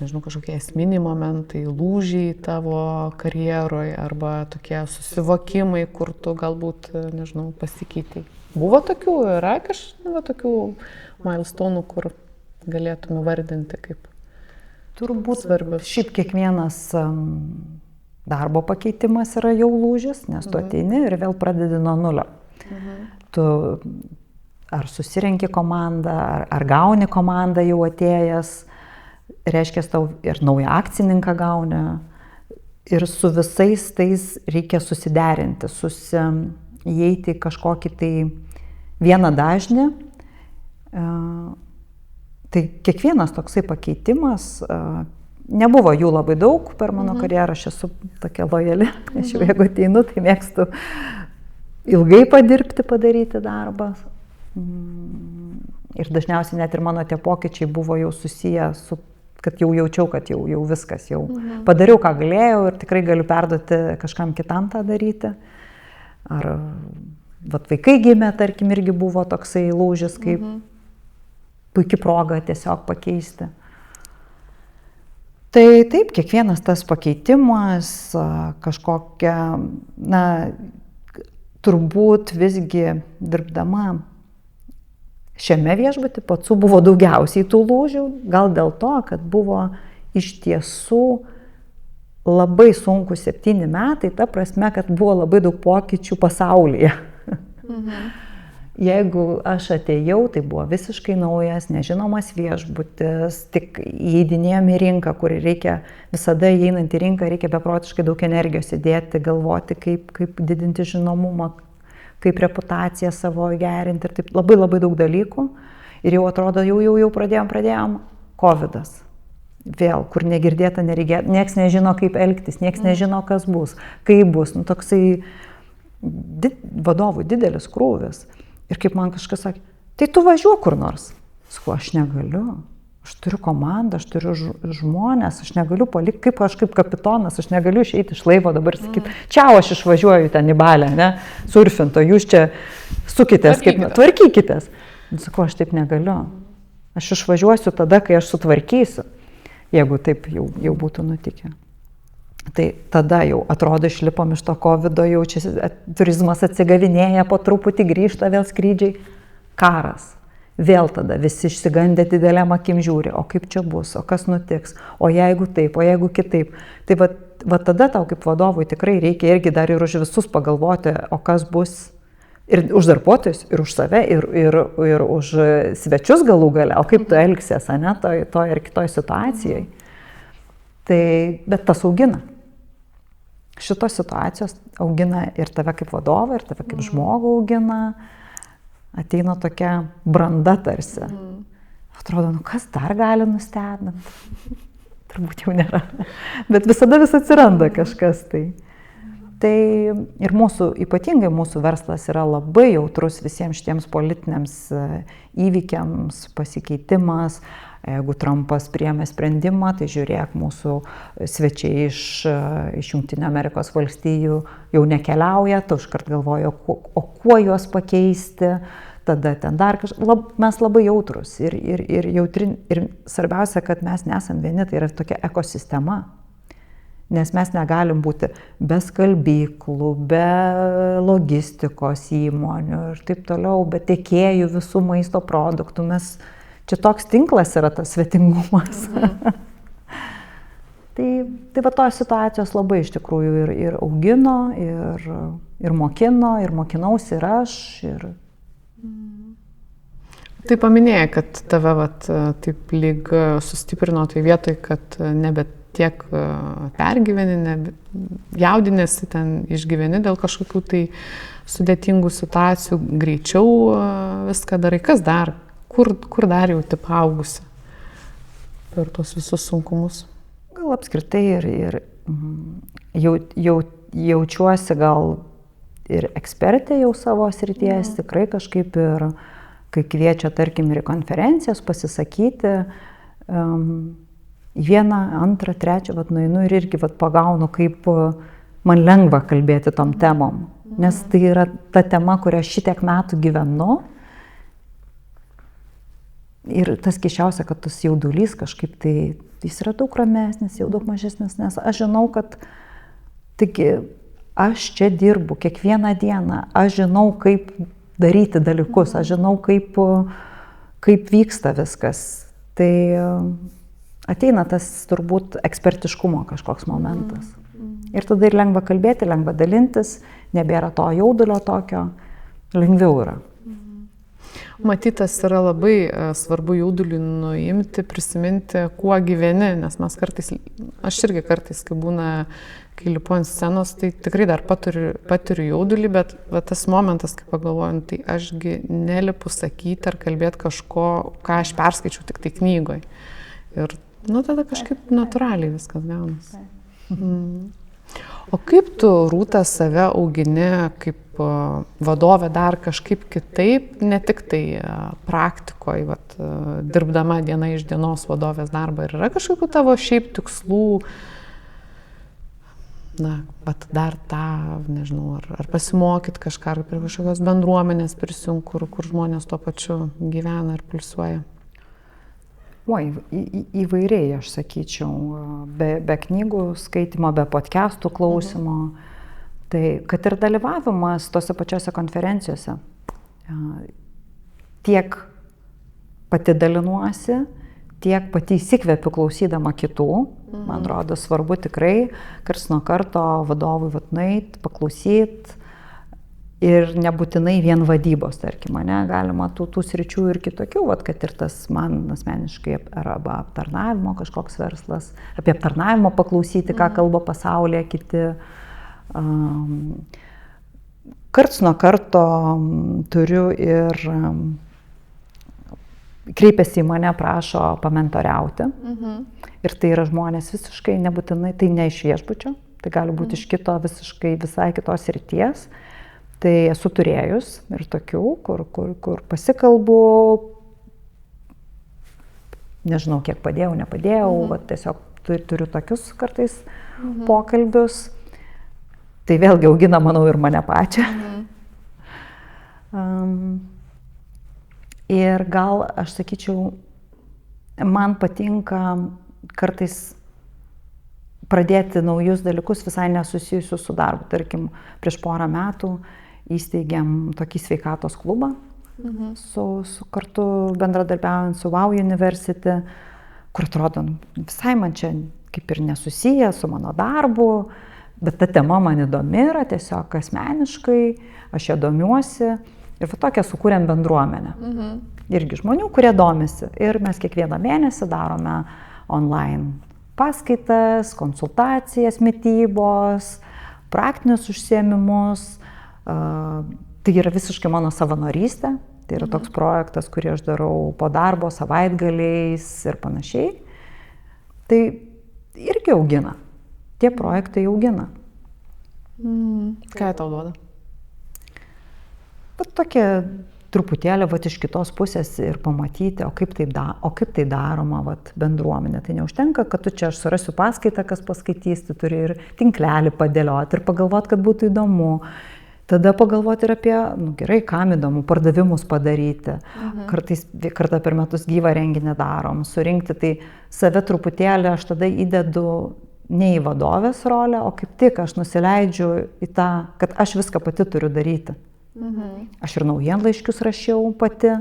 nežinau, kažkokie esminiai momentai, lūžiai tavo karjeroje arba tokie susivokimai, kur tu galbūt, nežinau, pasikeitai? Buvo tokių, yra tokių milestone'ų, kur galėtum įvardinti kaip turbūt svarbius? Šiaip kiekvienas darbo pakeitimas yra jau lūžis, nes tu ateini ir vėl pradedi nuo nulio. Tu ar susirenki komandą, ar gauni komandą jau atėjęs, reiškia, tau ir naują akcininką gauni. Ir su visais tais reikia susiderinti, įeiti kažkokį tai vieną dažnį. Tai kiekvienas toksai pakeitimas, nebuvo jų labai daug per mano karjerą, aš esu tokia lojali, aš jau jeigu ateinu, tai mėgstu ilgai padirbti, padaryti darbą. Ir dažniausiai net ir mano tie pokyčiai buvo jau susiję su kad jau jaučiau, kad jau viskas, jau padariau, ką galėjau ir tikrai galiu perduoti kažkam kitam tą daryti. Ar vat, vaikai gimė, tarkim, irgi buvo toksai lūžis, kaip puikia proga tiesiog pakeisti. Tai taip, kiekvienas tas pakeitimas, kažkokia, na, turbūt visgi dirbdama šiame viešbuty Pacų buvo daugiausiai tų lūžių, gal dėl to, kad buvo iš tiesų labai sunku 7 metai, ta prasme, kad buvo labai daug pokyčių pasaulyje. Jeigu aš atėjau, tai buvo visiškai naujas, nežinomas viešbutis, tik įeidinėjom į rinką, kur reikia, visada įeinant į rinką, reikia beprotiškai daug energijos įdėti, galvoti, kaip didinti žinomumą, kaip reputaciją savo gerinti ir taip labai labai daug dalykų. Ir jau atrodo, jau pradėjom COVIDas. Vėl, kur negirdėta, neregėta, nieks nežino, kaip elgtis, nieks nežino, kas bus, kaip bus. Nu, toksai vadovų didelis krūvis. Ir kaip man kažkas sakė, tai tu važiuok kur nors. Sakau, aš negaliu. Aš turiu komandą, aš turiu žmonės, aš negaliu palikti, kaip aš kaip kapitonas, aš negaliu išeiti iš laivo dabar ir sakyti, čia aš išvažiuoju ten į balę, ne, surfinto, jūs čia sukitės, tvarkykitės. Sakau, aš taip negaliu. Aš išvažiuosiu tada, kai aš sutvarkysiu, jeigu taip jau būtų nutikę. Tai tada jau atrodo išlipom iš to COVIDo, jau čia turizmas atsigavinėja, po truputį grįžta vėl skrydžiai, karas. Vėl tada visi išsigandę didelėm akim žiūri, o kaip čia bus, o kas nutiks, o jeigu taip, o jeigu kitaip. Tai va tada tau kaip vadovui tikrai reikia irgi dar ir už visus pagalvoti, o kas bus ir už darbuotojus, ir už save, ir už svečius galų gale, o kaip tu elgsies, ne, toj ir kitoj situacijai. Tai, bet tas augina. Šitos situacijos augina ir tave kaip vadovą, ir tave kaip žmogų augina. Ateina tokia branda tarsi. Atrodo, nu kas dar gali nustebinti? Turbūt jau nėra. Bet visada vis atsiranda kažkas tai. Tai ir ypatingai mūsų verslas yra labai jautrus visiems šitiems politiniams įvykiams, pasikeitimas. Jeigu Trumpas priėmė sprendimą, tai žiūrėk, mūsų svečiai iš Jungtinių Amerikos valstijų jau nekeliauja, tu iškart galvoji, o kuo juos pakeisti, tada ten dar mes labai jautrus ir jautri, ir svarbiausia, kad mes nesam vieni, tai yra tokia ekosistema. Nes mes negalim būti be skalbyklų, be logistikos įmonių ir taip toliau, be tiekėjų visų maisto produktų. Čia toks tinklas yra tas svetingumas. Tai va tos situacijos labai iš tikrųjų ir augino, ir mokino, ir mokinausi ir aš. Tai paminėjai, kad tave taip lyg sustiprino tai vietoj, kad nebe tiek pergyveni, jaudinėsi, ten išgyveni dėl kažkokių tai sudėtingų situacijų, greičiau viską darai. Kas dar? Kur dar jauti paaugusi per tos visus sunkumus? Gal apskritai ir jaučiuosi gal ir ekspertė jau savo srities, tikrai kažkaip ir kai kviečia, tarkim, ir konferencijas pasisakyti, vieną, antrą, trečią, nueinu ir irgi pagaunu, kaip man lengva kalbėti tom temom. Nes tai yra ta tema, kurią šitiek metų gyvenu. Ir tas keisčiausia, kad tas jaudulys kažkaip tai, jis yra daug ramesnis, jau daug mažesnis, nes aš žinau, kad taigi, aš čia dirbu kiekvieną dieną, aš žinau, kaip daryti dalykus, aš žinau, kaip vyksta viskas. Tai ateina tas turbūt ekspertiškumo kažkoks momentas. Ir tada ir lengva kalbėti, lengva dalintis, nebėra to jaudulio tokio, lengviau yra. Matytas yra labai svarbu jaudulį nuimti, prisiminti, kuo gyveni, nes mes kartais, aš irgi kartais, kai būna, kai lipu ant scenos, tai tikrai dar patiriu jaudulį, bet tas momentas, kai pagalvoju, tai ašgi nelipu sakyti ar kalbėti kažko, ką aš perskaičiau tik tai knygoje. Ir tada kažkaip natūraliai viskas gaunasi. O kaip tu, Rūta, save augini kaip vadovė dar kažkaip kitaip, ne tik tai praktikoje, dirbdama diena iš dienos vadovės darbą, ir yra kažkokių tavo šiaip tikslų, dar tą, nežinau, ar pasimokyti kažką, ar prie kažkokios bendruomenės prisijungti, kur žmonės tuo pačiu gyvena ir pulsuoja? Įvairiai, aš sakyčiau, be knygų skaitimo, be podcastų klausimo, tai kad ir dalyvavimas tose pačiose konferencijose. Tiek pati dalinuosi, tiek pati įsikvepiu klausydama kitų. Man rodo svarbu tikrai karts nuo karto vadovui nueit, paklausyt. Ir nebūtinai vien vadybos, tarkim, galima tų sričių ir kitokių, kad ir tas man asmeniškai arba aptarnavimo kažkoks verslas, apie aptarnavimo paklausyti, ką kalba pasaulyje kiti. Karts nuo karto turiu ir kreipiasi į mane, prašo pamentoriauti. Ir tai yra žmonės visiškai nebūtinai, tai ne iš viešbučio, tai gali būti iš kito visai kitos srities. Tai esu turėjus ir tokių, kur pasikalbu, nežinau, kiek padėjau, nepadėjau, tiesiog turiu tokius kartais pokalbius. Tai vėlgi augina, manau, ir mane pačią. Ir gal, aš sakyčiau, man patinka kartais pradėti naujus dalykus visai nesusijusius su darbu. Tarkim, prieš porą metų įsteigėm tokį sveikatos klubą, su kartu bendradarbiaujant su Wow University, kur atrodo, visai man čia kaip ir nesusiję su mano darbu, bet ta tema man įdomi yra tiesiog asmeniškai, aš ją domiuosi ir tokią sukūrėm bendruomenę. Irgi žmonių, kurie domisi. Ir mes kiekvieną mėnesį darome online paskaitas, konsultacijas mitybos, praktinius užsiėmimus. Tai yra visiškai mano savanorystė. Tai yra toks projektas, kurį aš darau po darbo, savaitgaliais ir panašiai. Tai irgi augina. Tie projektai augina. Ką tau duoda? Tokia truputėlį iš kitos pusės ir pamatyti, o kaip tai daroma bendruomenė. Tai neužtenka, kad tu čia aš surasiu paskaitą, kas paskaitys, tu turi ir tinklelį padėlioti ir pagalvoti, kad būtų įdomu. Tada pagalvoti ir apie, gerai, kam įdomu, pardavimus padaryti. Kartą per metus gyvą renginį darom, surinkti. Tai save truputėlį aš tada įdedu ne į vadovės rolę, o kaip tik aš nusileidžiu į tą, kad aš viską pati turiu daryti. Aš ir naujienlaiškius rašiau pati,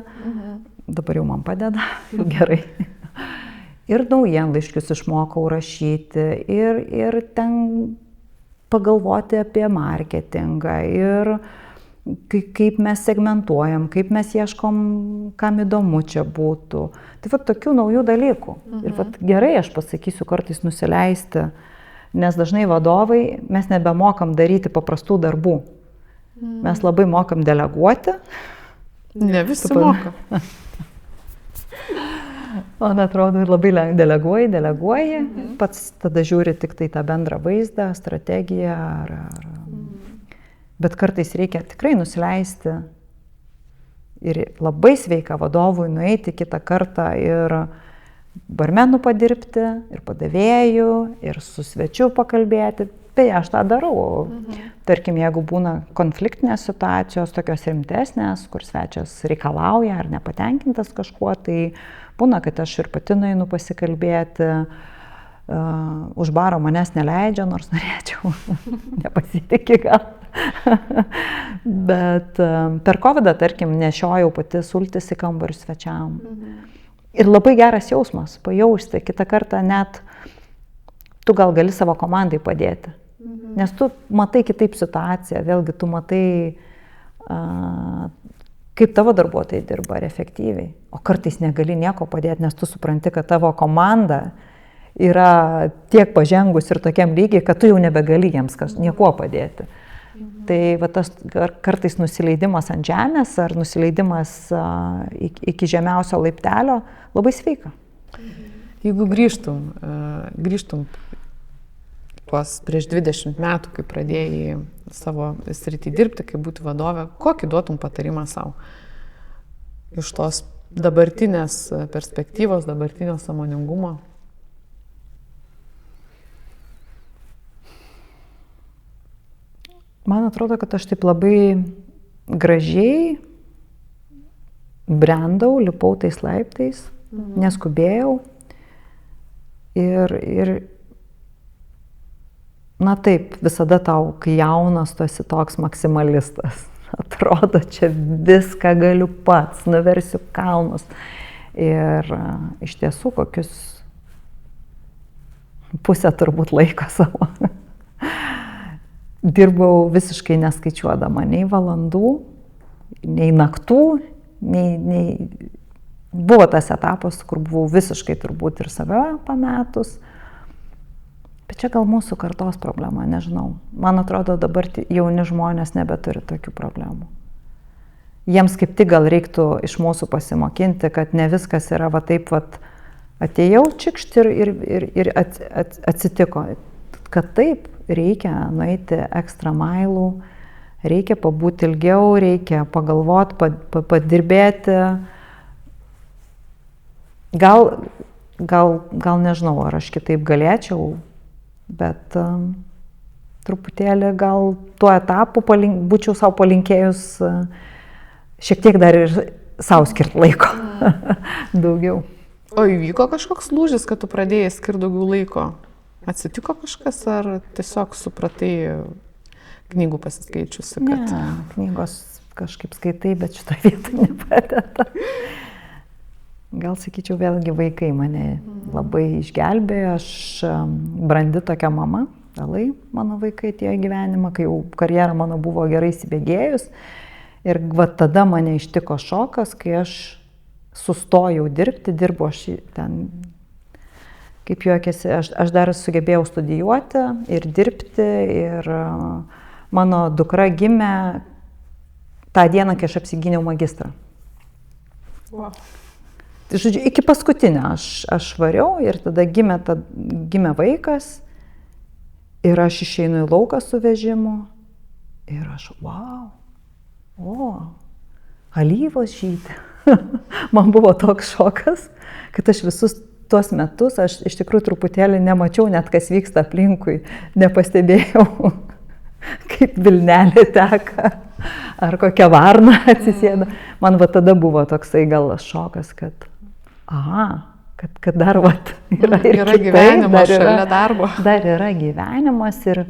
dabar jau man padeda, jau gerai. Ir naujienlaiškius išmokau rašyti, ir ten pagalvoti apie marketingą, ir kaip mes segmentuojam, kaip mes ieškom, kam įdomu čia būtų. Tai tokių naujų dalykų. Ir gerai, aš pasakysiu, kartais nusileisti, nes dažnai vadovai mes nebemokam daryti paprastų darbų. Mes labai mokam deleguoti. Ne visi moka. Man atrodo, labai deleguoji, pats tada žiūri tik tai tą bendrą vaizdą, strategiją. Bet kartais reikia tikrai nusileisti ir labai sveika vadovui nueiti kitą kartą ir barmenų padirbti, ir padavėjų, ir su svečiu pakalbėti. Tai aš tą darau. Tarkim, jeigu būna konfliktinės situacijos, tokios rimtesnės, kur svečias reikalauja ar nepatenkintas kažkuo, tai būna, kad aš ir pati nueinu pasikalbėti. Už baro manęs neleidžia, nors norėčiau, nepasitikė gal. Bet per COVID-ą, tarkim, nešiojau pati sultis į kambarius svečiam. Ir labai geras jausmas, pajausti. Kitą kartą net tu gal gali savo komandai padėti. Nes tu matai kitaip situaciją, vėlgi tu matai, kaip tavo darbuotojai dirba ar efektyviai. O kartais negali nieko padėti, nes tu supranti, kad tavo komanda yra tiek pažengus ir tokiam lygiai, kad tu jau nebegali jiems niekuo padėti. Tai tas kartais nusileidimas ant žemės ar nusileidimas iki žemiausio laiptelio labai sveika. Jeigu grįžtum tuos prieš 20 metų, kai pradėjai savo srity dirbti, kaip būti vadovė, kokį duotum patarimą savo iš tos dabartinės perspektyvos, dabartinio sąmoningumo? Man atrodo, kad aš taip labai gražiai brendau, lipau tais laiptais, neskubėjau ir na taip, visada tau, kai jaunas, tu esi toks maksimalistas. Atrodo, čia viską galiu pats, nuversiu kalnus. Ir iš tiesų kokius pusę turbūt laiko savo dirbau visiškai neskaičiuodama nei valandų, nei naktų, nei... Buvo tas etapas, kur buvau visiškai turbūt ir save pametus. Bet čia gal mūsų kartos problema, nežinau. Man atrodo, dabar jauni žmonės nebeturi tokių problemų. Jiems kaip tik gal reiktų iš mūsų pasimokinti, kad ne viskas yra va taip, va atėjau čikšt ir atsitiko. Kad taip, reikia nueiti ekstra mailų, reikia pabūti ilgiau, reikia pagalvoti, padirbėti. Gal nežinau, ar aš kitaip galėčiau, bet truputėlį gal tuo etapu būčiau savo palinkėjus šiek tiek dar ir savo skirt laiko daugiau. O įvyko kažkoks lūžis, kad tu pradėjai skirti daugiau laiko? Atsitiko kažkas, ar tiesiog supratai knygų pasiskaičiusi? Kad... Ne, knygos kažkaip skaitai, bet šitą vietą nepadeda. Gal sakyčiau, vėlgi vaikai mane labai išgelbėjo, aš brandi tokia mama, vėlai mano vaikai atėjo į gyvenimą, kai jau karjera mano buvo gerai įsibėgėjus. Ir va tada mane ištiko šokas, kai aš sustojau dirbti, dirbu aš ten, kaip juokėsi, aš dar sugebėjau studijuoti ir dirbti ir mano dukra gimė tą dieną, kai aš apsigyniau magistrą. Wow. Žodžiu, iki paskutinio aš variau ir tada gimė vaikas ir aš išeinu į lauką su vežimu ir aš, alyvos žydi. Man buvo toks šokas, kad aš visus tuos metus, aš iš tikrųjų truputėlį nemačiau net, kas vyksta aplinkui, nepastebėjau, kaip vilnelė teka, ar kokia varna atsisėda. Man va tada buvo toksai gal šokas, kad kad dar yra ir yra kitaip, gyvenimas šalia darbo. Dar yra gyvenimas ir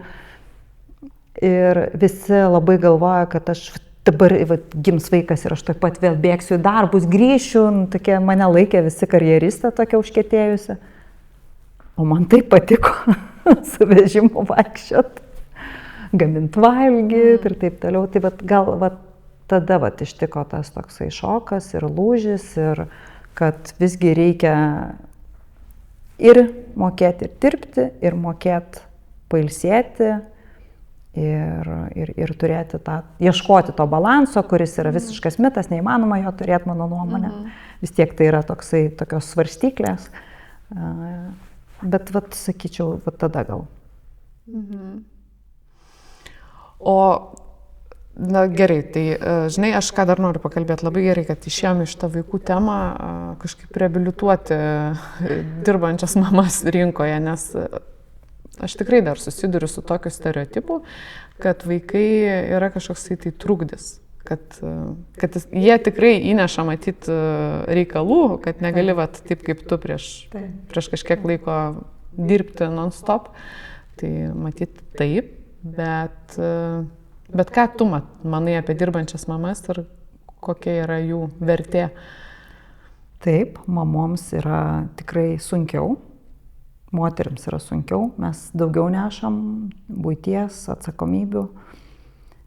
visi labai galvoja, kad aš dabar gims vaikas ir aš taip pat vėl bėgsiu į darbus, grįšiu, tokie mane laikė visi karjeristą tokia užkietėjusi. O man taip patiko su vežimu vaikščiot, gamint valgyt ir taip toliau. Tai gal tada ištiko tas toksai šokas ir lūžis ir kad visgi reikia ir mokėti ir dirbti, ir mokėti pailsėti ir turėti ieškoti to balanso, kuris yra visiškas mitas, neįmanoma jo turėti, mano nuomonė. Vis tiek tai yra tokios svarstyklės. Bet, sakyčiau, tada gal. O, na gerai, tai, žinai, aš ką dar noriu pakalbėti, labai gerai, kad išėjom iš tą vaikų temą kažkaip reabilituoti dirbančias mamas rinkoje, nes aš tikrai dar susiduriu su tokiu stereotipu, kad vaikai yra kažkoks tai trukdis, kad jie tikrai įneša matyti reikalų, kad negali taip kaip tu prieš kažkiek laiko dirbti non-stop, tai matyti taip, bet ką tu manai apie dirbančias mamas ir kokia yra jų vertė? Taip, mamoms yra tikrai sunkiau. Moterims yra sunkiau, mes daugiau nešam buities, atsakomybių,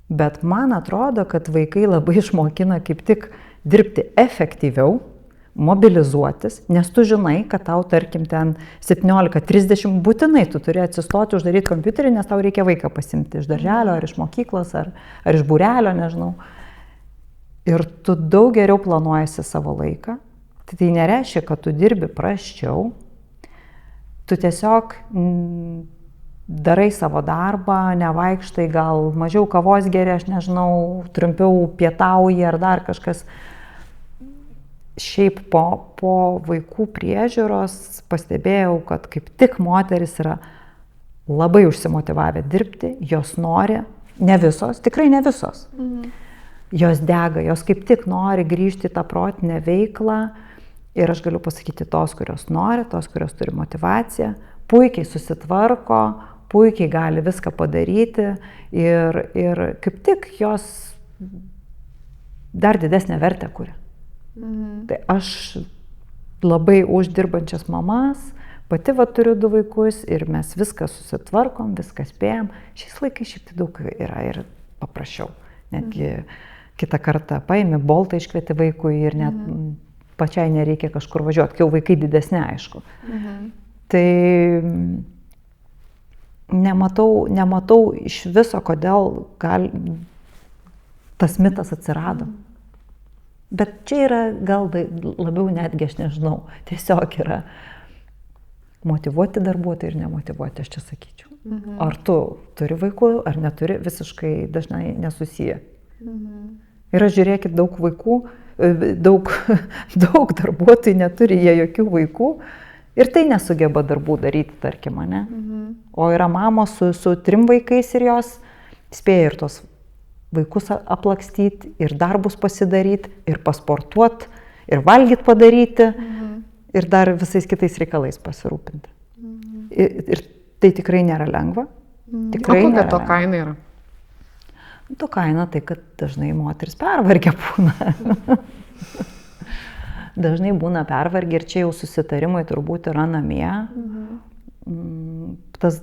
bet man atrodo, kad vaikai labai išmokina kaip tik dirbti efektyviau, mobilizuotis, nes tu žinai, kad tau, tarkim, ten 17:30 būtinai tu turi atsistoti, uždaryti kompiuterį, nes tau reikia vaiką pasimti iš darželio, ar iš mokyklos, ar iš būrelio, nežinau. Ir tu daug geriau planuojasi savo laiką, tai nereiškia, kad tu dirbi prasčiau. Tu tiesiog darai savo darbą, nevaikštai, gal mažiau kavos geri, aš nežinau, trumpiau pietauji ar dar kažkas. Šiaip po vaikų priežiūros pastebėjau, kad kaip tik moteris yra labai užsimotyvavę dirbti, jos nori, ne visos, tikrai ne visos. Jos dega, jos kaip tik nori grįžti į tą protinę veiklą ir aš galiu pasakyti tos, kurios nori, tos, kurios turi motyvaciją, puikiai susitvarko, puikiai gali viską padaryti ir kaip tik jos dar didesnę vertę kuria. Tai aš labai uždirbančias mamas, pati turiu 2 vaikus ir mes viską susitvarkom, viską spėjom. Šiais laikais šiek tiek daug yra ir paprasčiau. Netgi kitą kartą paimi boltą iškvieti vaikui ir net pačiai nereikia kažkur važiuoti, kai jau vaikai didesni, aišku. Tai nematau iš viso, kodėl tas mitas atsirado. Bet čia yra gal labiau netgi, aš nežinau, tiesiog yra motyvuoti darbuotojai ir nemotyvuoti, aš čia sakyčiau. Ar tu turi vaikų, ar neturi, visiškai dažnai nesusiję. Ir aš žiūrėkit, daug vaikų, daug darbuotojų neturi jie jokių vaikų ir tai nesugeba darbų daryti, tarkim, ne? O yra mamos su 3 vaikais ir jos spėja ir tos vaikus aplakstyti, ir darbus pasidaryti, ir pasportuoti, ir valgyti padaryti, ir dar visais kitais reikalais pasirūpinti. Ir tai tikrai nėra lengva. Tikrai o kokia to kaina yra? To kaina tai, kad dažnai moteris pervargę būna. Dažnai būna pervargę ir čia jau susitarimai turbūt yra namie. Tas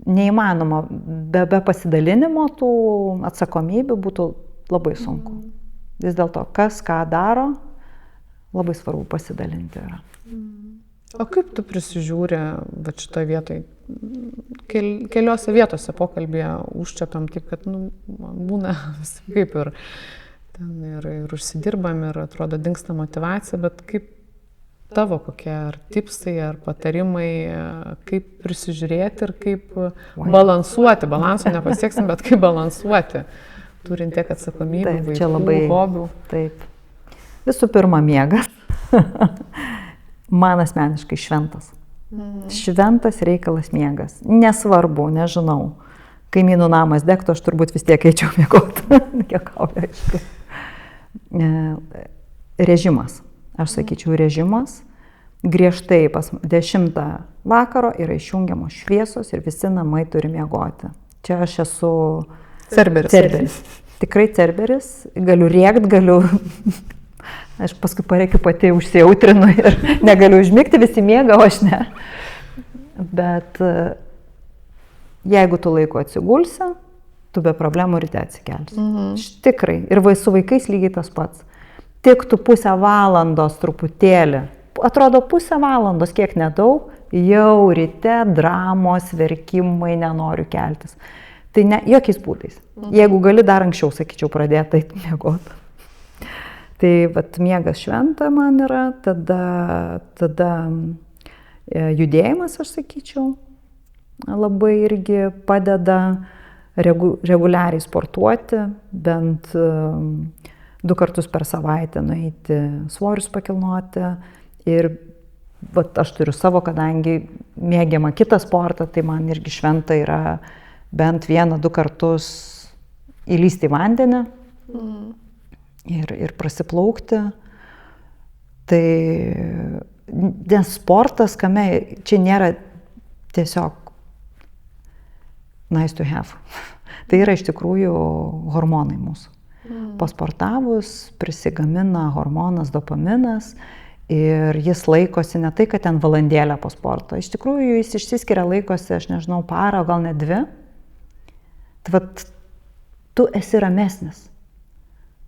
neįmanoma, be pasidalinimo tų atsakomybių būtų labai sunku. Vis dėlto, kas ką daro, labai svarbu pasidalinti yra. O kaip tu prisižiūri šitoje vietoje? Keliose vietose pokalbėje užčiapiam taip, kad būna kaip ir ten ir užsidirbam ir atrodo dingsta motyvacija, bet kaip tavo kokie ar tipsai, ar patarimai, kaip prisižiūrėti ir kaip balansuoti. Balanso nepasieksim, bet kaip balansuoti, turint tiek atsakomybių, vaikų, hobių. Taip. Visų pirma, miegas. Man asmeniškai šventas. Šventas reikalas miegas. Nesvarbu, nežinau. Kaimynų namas degtų, aš turbūt vis tiek eičiau miegoti. Kiekauju, aišku. Režimas. Aš sakyčiau, režimas. Griežtai pas 10 vakaro yra išjungiamos šviesos ir visi namai turi miegoti. Čia aš esu cerberis. Tikrai cerberis. Galiu rėkt, galiu... Aš paskui pareikiu pati užsijautrinu ir negaliu užmigti, visi miega, o aš ne. Bet jeigu tu laiku atsigulsi, tu be problemų ryte atsikelsi. Tikrai. Ir su vaikais lygiai tas pats. Tik tu pusę valandos truputėlį, atrodo pusę valandos, kiek nedaug, jau ryte dramos, verkimai, nenoriu keltis. Tai ne, jokiais būdais. Jeigu gali dar anksčiau, sakyčiau, pradėti miegoti. Tai miegas šventa man yra, tada judėjimas, aš sakyčiau, labai irgi padeda reguliariai sportuoti, bent 2 kartus per savaitę nueiti svorius pakilnoti. Ir aš turiu savo, kadangi mėgiamą kitą sportą, tai man irgi šventa yra bent 1-2 kartus įlysti į vandenį. Ir prasiplaukti. Tai nes sportas, kame čia nėra tiesiog nice to have. Tai yra iš tikrųjų hormonai mūsų. Pasportavus prisigamina hormonas dopaminas ir jis laikosi ne tai, kad ten valandėlę po sporto. Iš tikrųjų jis išsiskiria, laikosi, aš nežinau, parą, gal net 2. Tai tu esi ramesnis.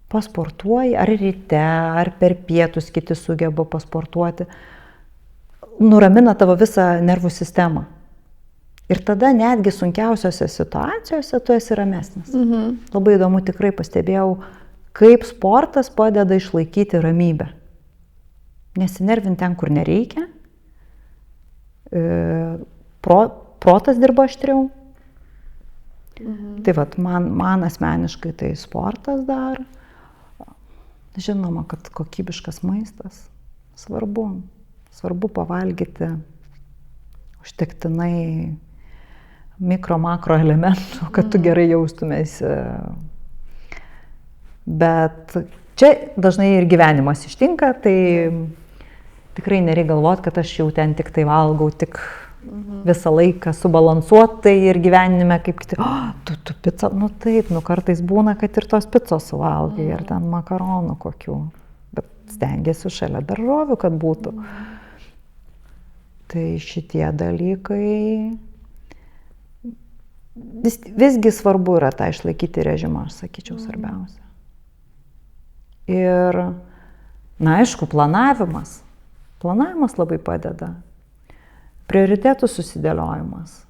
Pasportuoji ar ryte, ar per pietus kiti sugeba pasportuoti, nuramina tavo visą nervų sistemą. Ir tada netgi sunkiausiose situacijose tu esi ramesnis. Labai įdomu, tikrai pastebėjau, kaip sportas padeda išlaikyti ramybę. Nesinervinti ten, kur nereikia, protas dirba aštriau. Tai vat, man asmeniškai tai sportas dar. Žinoma, kad kokybiškas maistas svarbu. Svarbu pavalgyti užtektinai mikro-makro elementų, kad tu gerai jaustumėsi. Bet čia dažnai ir gyvenimas ištinka, tai tikrai nereikia galvoti, kad aš jau ten tik tai valgau, tik visą laiką subalansuotai ir gyvenime kaip kiti, tu picą, nu taip, nu kartais būna, kad ir tos picos suvalgai, ir ten makaronų kokių, bet stengiasi šalia daržovių, kad būtų. Tai šitie dalykai, visgi svarbu yra tą išlaikyti režimą, aš sakyčiau, svarbiausia. Ir, na aišku, planavimas. Planavimas labai padeda. Prioritetų susidėliojimas.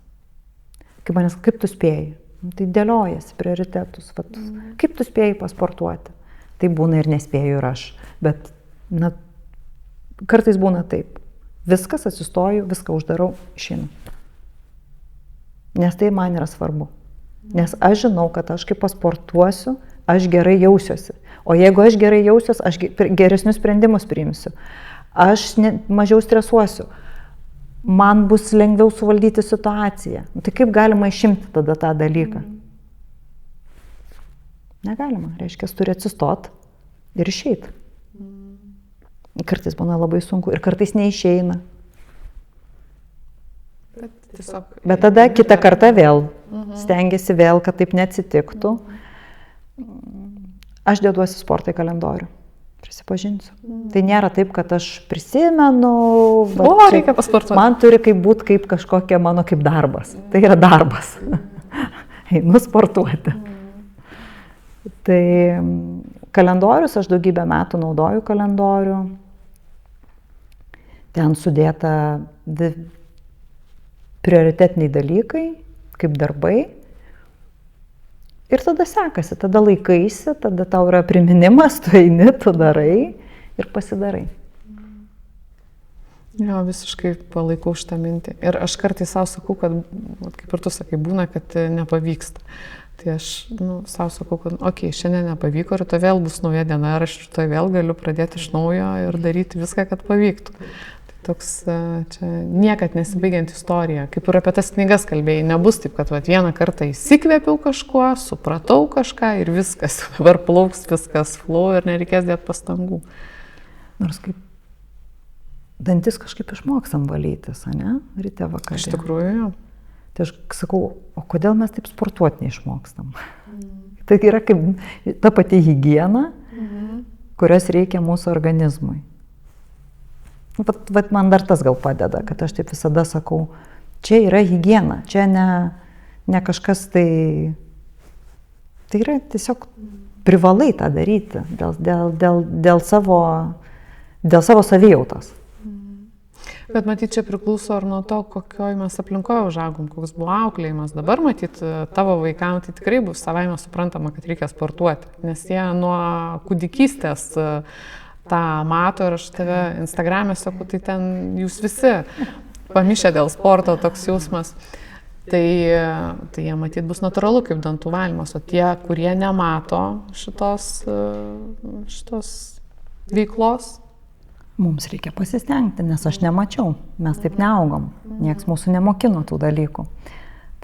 Kaip tu spėjai? Tai dėliojasi prioritetus. Vat, kaip tu spėjai pasportuoti? Tai būna ir nespėju ir aš. Bet na, kartais būna taip. Viskas atsistoju, viską uždarau, išeinu. Nes tai man yra svarbu. Nes aš žinau, kad aš kaip pasportuosiu, aš gerai jausiuosi. O jeigu aš gerai jausiuosi, aš geresnius sprendimus priimsiu. Aš mažiau stresuosiu. Man bus lengviau suvaldyti situaciją. Tai kaip galima išimti tada tą dalyką? Negalima. Reiškia, turi atsistot ir išeiti. Kartais būna labai sunku ir kartais neišeina. Bet tada kitą kartą vėl stengiasi vėl, kad taip neatsitiktų. Aš deduosi sportą į kalendorių. Prisipažinsiu. Tai nėra taip, kad aš prisimenu, reikia pasportuoti. Man turi būti kaip kažkokia mano kaip darbas. Tai yra darbas. Einu sportuoti. Tai kalendorius, aš daugybę metų naudoju kalendorių. Ten sudėta prioritetiniai dalykai, kaip darbai. Ir tada sekasi, tada laikaisi, tada tau yra priminimas, tu eini, tu darai ir pasidarai. Jo, visiškai palaikau šitą mintį. Ir aš kartais savo sakau, kad, kaip ir tu sakai, būna, kad nepavyksta. Tai aš savo sakau, kad šiandien nepavyko ir to vėl bus nauja diena ir aš to vėl galiu pradėti iš naujo ir daryti viską, kad pavyktų. Toks čia niekad nesibaigiant istorija, kaip ir apie tas knygas kalbėjai, nebus taip, kad vieną kartą įsikvėpiau kažkuo, supratau kažką ir viskas, dabar plauks viskas flow ir nereikės dėti pastangų. Nors kaip dantis kažkaip išmoksam valytis, ne? Ryte vakarė. Iš tikrųjų, jo. Tai aš sakau, o kodėl mes taip sportuoti neišmokstam? Tai yra kaip ta pati higiena, kurios reikia mūsų organizmui. Vat man dar tas gal padeda, kad aš taip visada sakau, čia yra higiena, čia ne kažkas tai yra tiesiog privalai tą daryti dėl savo savijautos. Bet matyt, čia priklauso ir nuo to, kokioj mes aplinkoje užaugom, koks buvo auklėjimas. Dabar matyt, tavo vaikams tai tikrai bus savaime suprantama, kad reikia sportuoti, nes jie nuo kūdikystės tą mato ir aš tave Instagram'e sakau, tai ten jūs visi pamišę dėl sporto, toks jausmas. Tai jie matyt bus natūralu kaip dantų valymas, o tie, kurie nemato šitos veiklos. Mums reikia pasistengti, nes aš nemačiau, mes taip neaugom, nieks mūsų nemokino tų dalykų.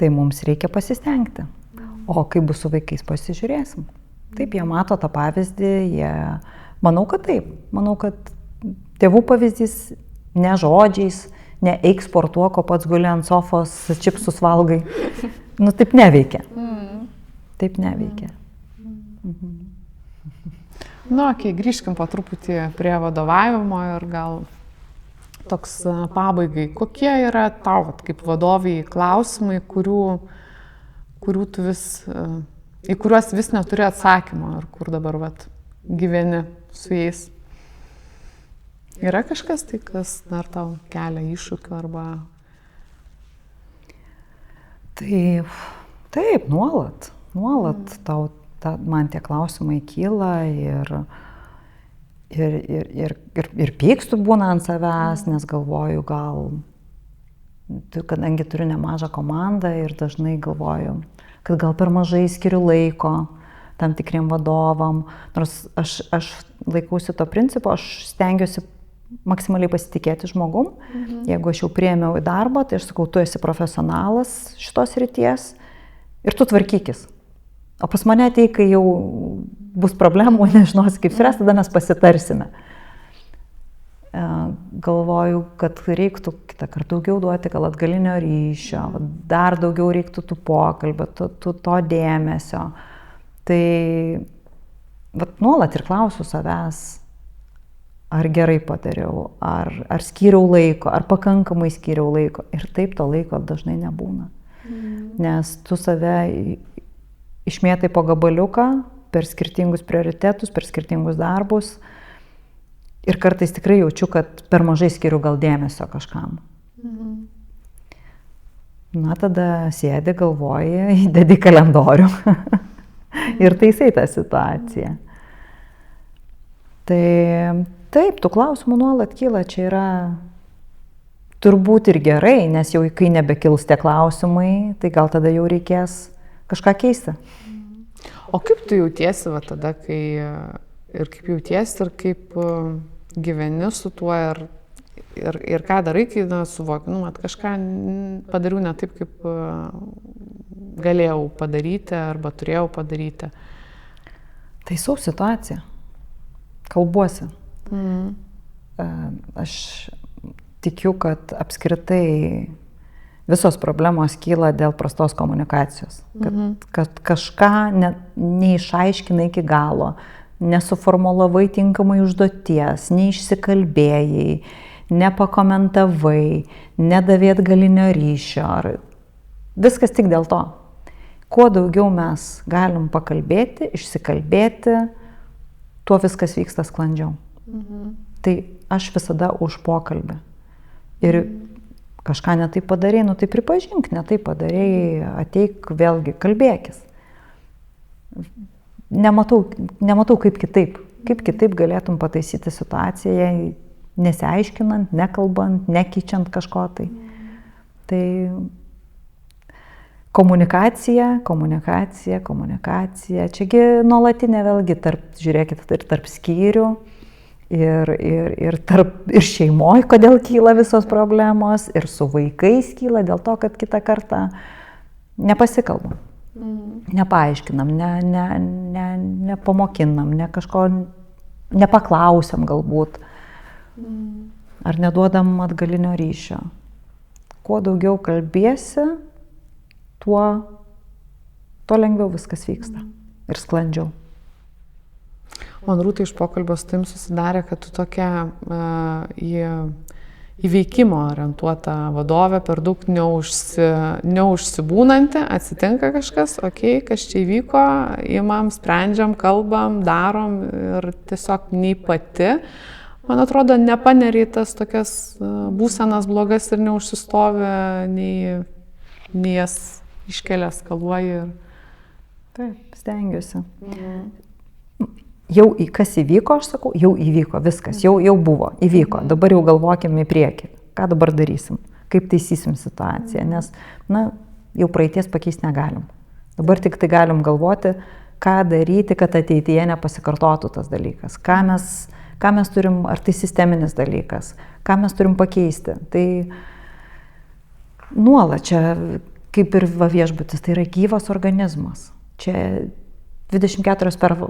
Tai mums reikia pasistengti. O kaip bus su vaikais, pasižiūrėsim. Taip, jie mato tą pavyzdį, manau, kad taip. Manau, kad tėvų pavyzdys ne žodžiais, ne eik sportuok, o pats guli ant sofos, čipsus valgai. Taip neveikia. Taip neveikia. Grįžkim po truputį prie vadovavimo ir gal toks pabaigai. Kokie yra tau, kaip vadoviai, klausimai, kurių tu į kuriuos vis neturi atsakymo ir kur dabar gyveni su jais? Yra kažkas tai, kas dar tau kelia iššūkių arba... Taip, nuolat man tie klausimai kyla ir pykstu būna ant savęs, nes galvoju, Kadangi turiu nemažą komandą ir dažnai galvoju, kad gal per mažai skiriu laiko tam tikriem vadovam, nors aš laikausi to principo, aš stengiuosi maksimaliai pasitikėti žmogum. Jeigu aš jau priėmiau į darbą, tai aš sakau, tu esi profesionalas šitos ryties ir tu tvarkykis. O pas mane ateik, kai jau bus problemų, nežinosi kaip spręsti, tada mes pasitarsime. Galvoju, kad reiktų kitą kartą daugiau duoti gal atgalinio ryšio, dar daugiau reiktų tų pokalbio, to dėmesio. Tai nuolat ir klausiu savęs, ar gerai padariau, ar skyriau laiko, ar pakankamai skyriau laiko. Ir taip to laiko dažnai nebūna. Nes tu save išmėtai po gabaliuką per skirtingus prioritetus, per skirtingus darbus. Ir kartais tikrai jaučiu, kad per mažai skiriu gal dėmesio kažkam. Na, tada sėdi, galvoji, įdedi kalendorių ir taisai tą situaciją. Tai taip, tų klausimų nuolat kyla, čia yra turbūt ir gerai, nes jau kai nebekils tie klausimai, tai gal tada jau reikės kažką keisti. O kaip tu jautiesi va tada, kai ir kaip jautiesi ir kaip gyveni su tuo ir ką darai, kai suvoki, kažką padariau ne taip, kaip galėjau padaryti arba turėjau padaryti. Taisau situaciją. Kalbuosi. Aš tikiu, kad apskritai visos problemos kyla dėl prastos komunikacijos. Kad kažką neišaiškinai iki galo, nesuformulavai tinkamai užduoties, neišsikalbėjai, nepakomentavai, nedavai atgalinio ryšio. Viskas tik dėl to. Kuo daugiau mes galim pakalbėti, išsikalbėti, tuo viskas vyksta sklandžiau. Tai aš visada už pokalbį. Ir kažką ne taip padarei, tai pripažink, ne taip padarei, ateik vėlgi, kalbėkis. Nematau kaip kitaip. Kaip kitaip galėtum pataisyti situaciją, nesiaiškinant, nekalbant, nekeičiant kažko tai. Tai komunikacija. Čiagi nuolatinė vėlgi žiūrėkit, ir tarp skyrių, ir šeimoje, kodėl kyla visos problemos, ir su vaikais kyla dėl to, kad kitą kartą nepasikalbam. Nepaaiškinam, nepamokinam, kažko nepaklausiam galbūt, ar neduodam atgalinio ryšio. Kuo daugiau kalbėsi, tuo lengviau viskas vyksta ir sklandžiau. Man Rūta iš pokalbio su tim susidarė, kad tu tokia į veikimo orientuota vadovė, per daug neužsibūnanti, atsitinka kažkas, kas čia įvyko, imam, sprendžiam, kalbam, darom ir tiesiog nei pati, man atrodo, nepaneri tas tokias būsenas blogas ir neužsistovi, nei jas iškelia, skaluoji. Taip, stengiuosi. Jau kas įvyko, aš sakau, jau įvyko, viskas, jau buvo, įvyko, dabar jau galvokim į priekį, ką dabar darysim, kaip taisysim situaciją, nes, jau praeities pakeisti negalim. Dabar tik tai galim galvoti, ką daryti, kad ateityje nepasikartotų tas dalykas, ką mes turim, ar tai sisteminis dalykas, ką mes turim pakeisti. Tai nuolat čia, kaip ir viešbutis, tai yra gyvas organizmas. Čia 24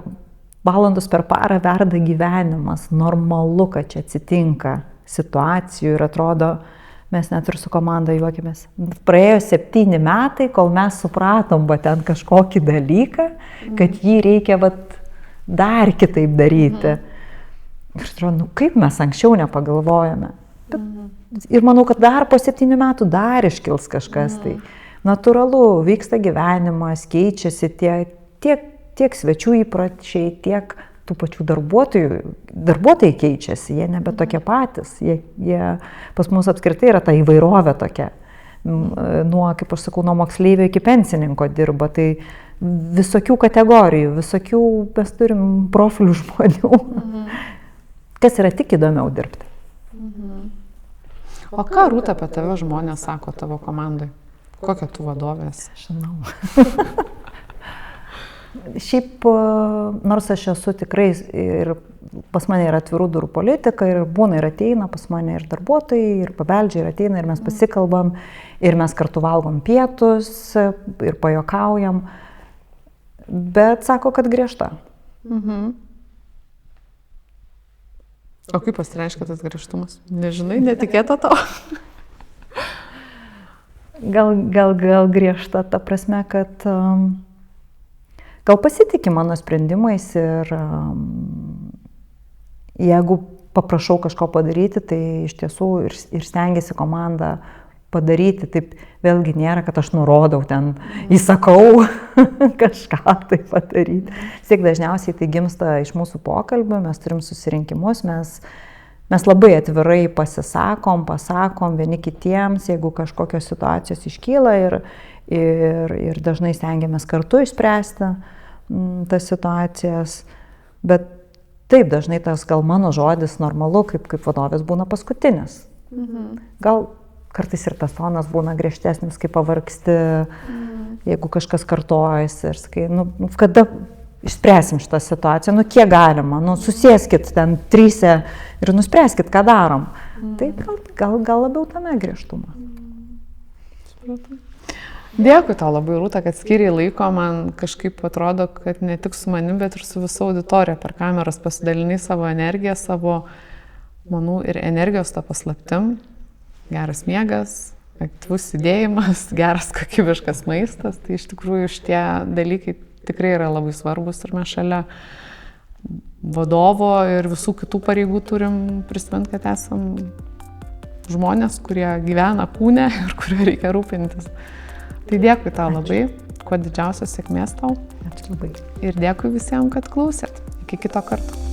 valandos per parą verda gyvenimas, normalu, kad čia atsitinka situacijų ir atrodo, mes net ir su komanda juokėmės. Praėjo 7 metai, kol mes supratom ten kažkokį dalyką, kad jį reikia dar kitaip daryti. Ir atrodo, kaip mes anksčiau nepagalvojame. Ir manau, kad dar po 7 metų dar iškils kažkas. Tai natūralu, vyksta gyvenimas, keičiasi tiek svečių įpročiai, tiek tų pačių darbuotojai keičiasi, jie nebe tokie patys, jie pas mus apskritai yra ta įvairovė tokia, kaip aš sakau, nuo moksleivio iki pensininko dirba, tai visokių kategorijų, mes turim profilių žmonių, kas yra tik įdomiau dirbti. O ką, Rūta, apie tave žmonės sako tavo komandai? Kokia tu vadovės? Žinau. Šiaip, nors aš esu tikrai ir pas mane yra atvirų durų politika ir būna ir ateina pas mane ir darbuotojai, ir pabeldžia ir ateina ir mes pasikalbam, ir mes kartu valgom pietus ir pajuokaujam, bet sako, kad griežta. O kaip pasireiškia tas griežtumas? Nežinai, netikėta tau? Gal griežta ta prasme, kad gal pasitikė mano sprendimais ir jeigu paprašau kažko padaryti, tai iš tiesų ir stengiasi komanda padaryti. Taip vėlgi nėra, kad aš nurodau ten, įsakau kažką tai padaryti. Siek dažniausiai tai gimsta iš mūsų pokalbių, mes turim susirinkimus, mes labai atvirai pasakom vieni kitiems, jeigu kažkokios situacijos iškyla ir dažnai stengiamės kartu išspręsti tas situacijas, bet taip dažnai tas gal mano žodis normalu, kaip vadovės būna paskutinis. Gal kartais ir tas tonas būna griežtesnis, kai pavargsti, jeigu kažkas kartojasi ir sakai, kada išspręsim šitą situaciją, kiek galima, susėskit ten 3 ir nuspręskit, ką darom. Tai gal labiau tame griežtumą. Dėkui tau labai, Rūta, kad skiriai laiko, man kažkaip atrodo, kad ne tik su manim, bet ir su visa auditorija per kameras pasidalinai savo energiją, savo, manau, ir energijos tą paslaptim. Geras miegas, aktyvus judėjimas, geras kokybiškas maistas, tai iš tikrųjų šitie dalykai tikrai yra labai svarbus ir mes šalia vadovo ir visų kitų pareigų turim prisiminti, kad esam žmonės, kurie gyvena kūne ir kuriuo reikia rūpintis. Tai dėkui tau labai, kuo didžiausios sėkmės tau. Ačiū labai. Ir dėkui visiems, kad klausėt. Iki kito karto.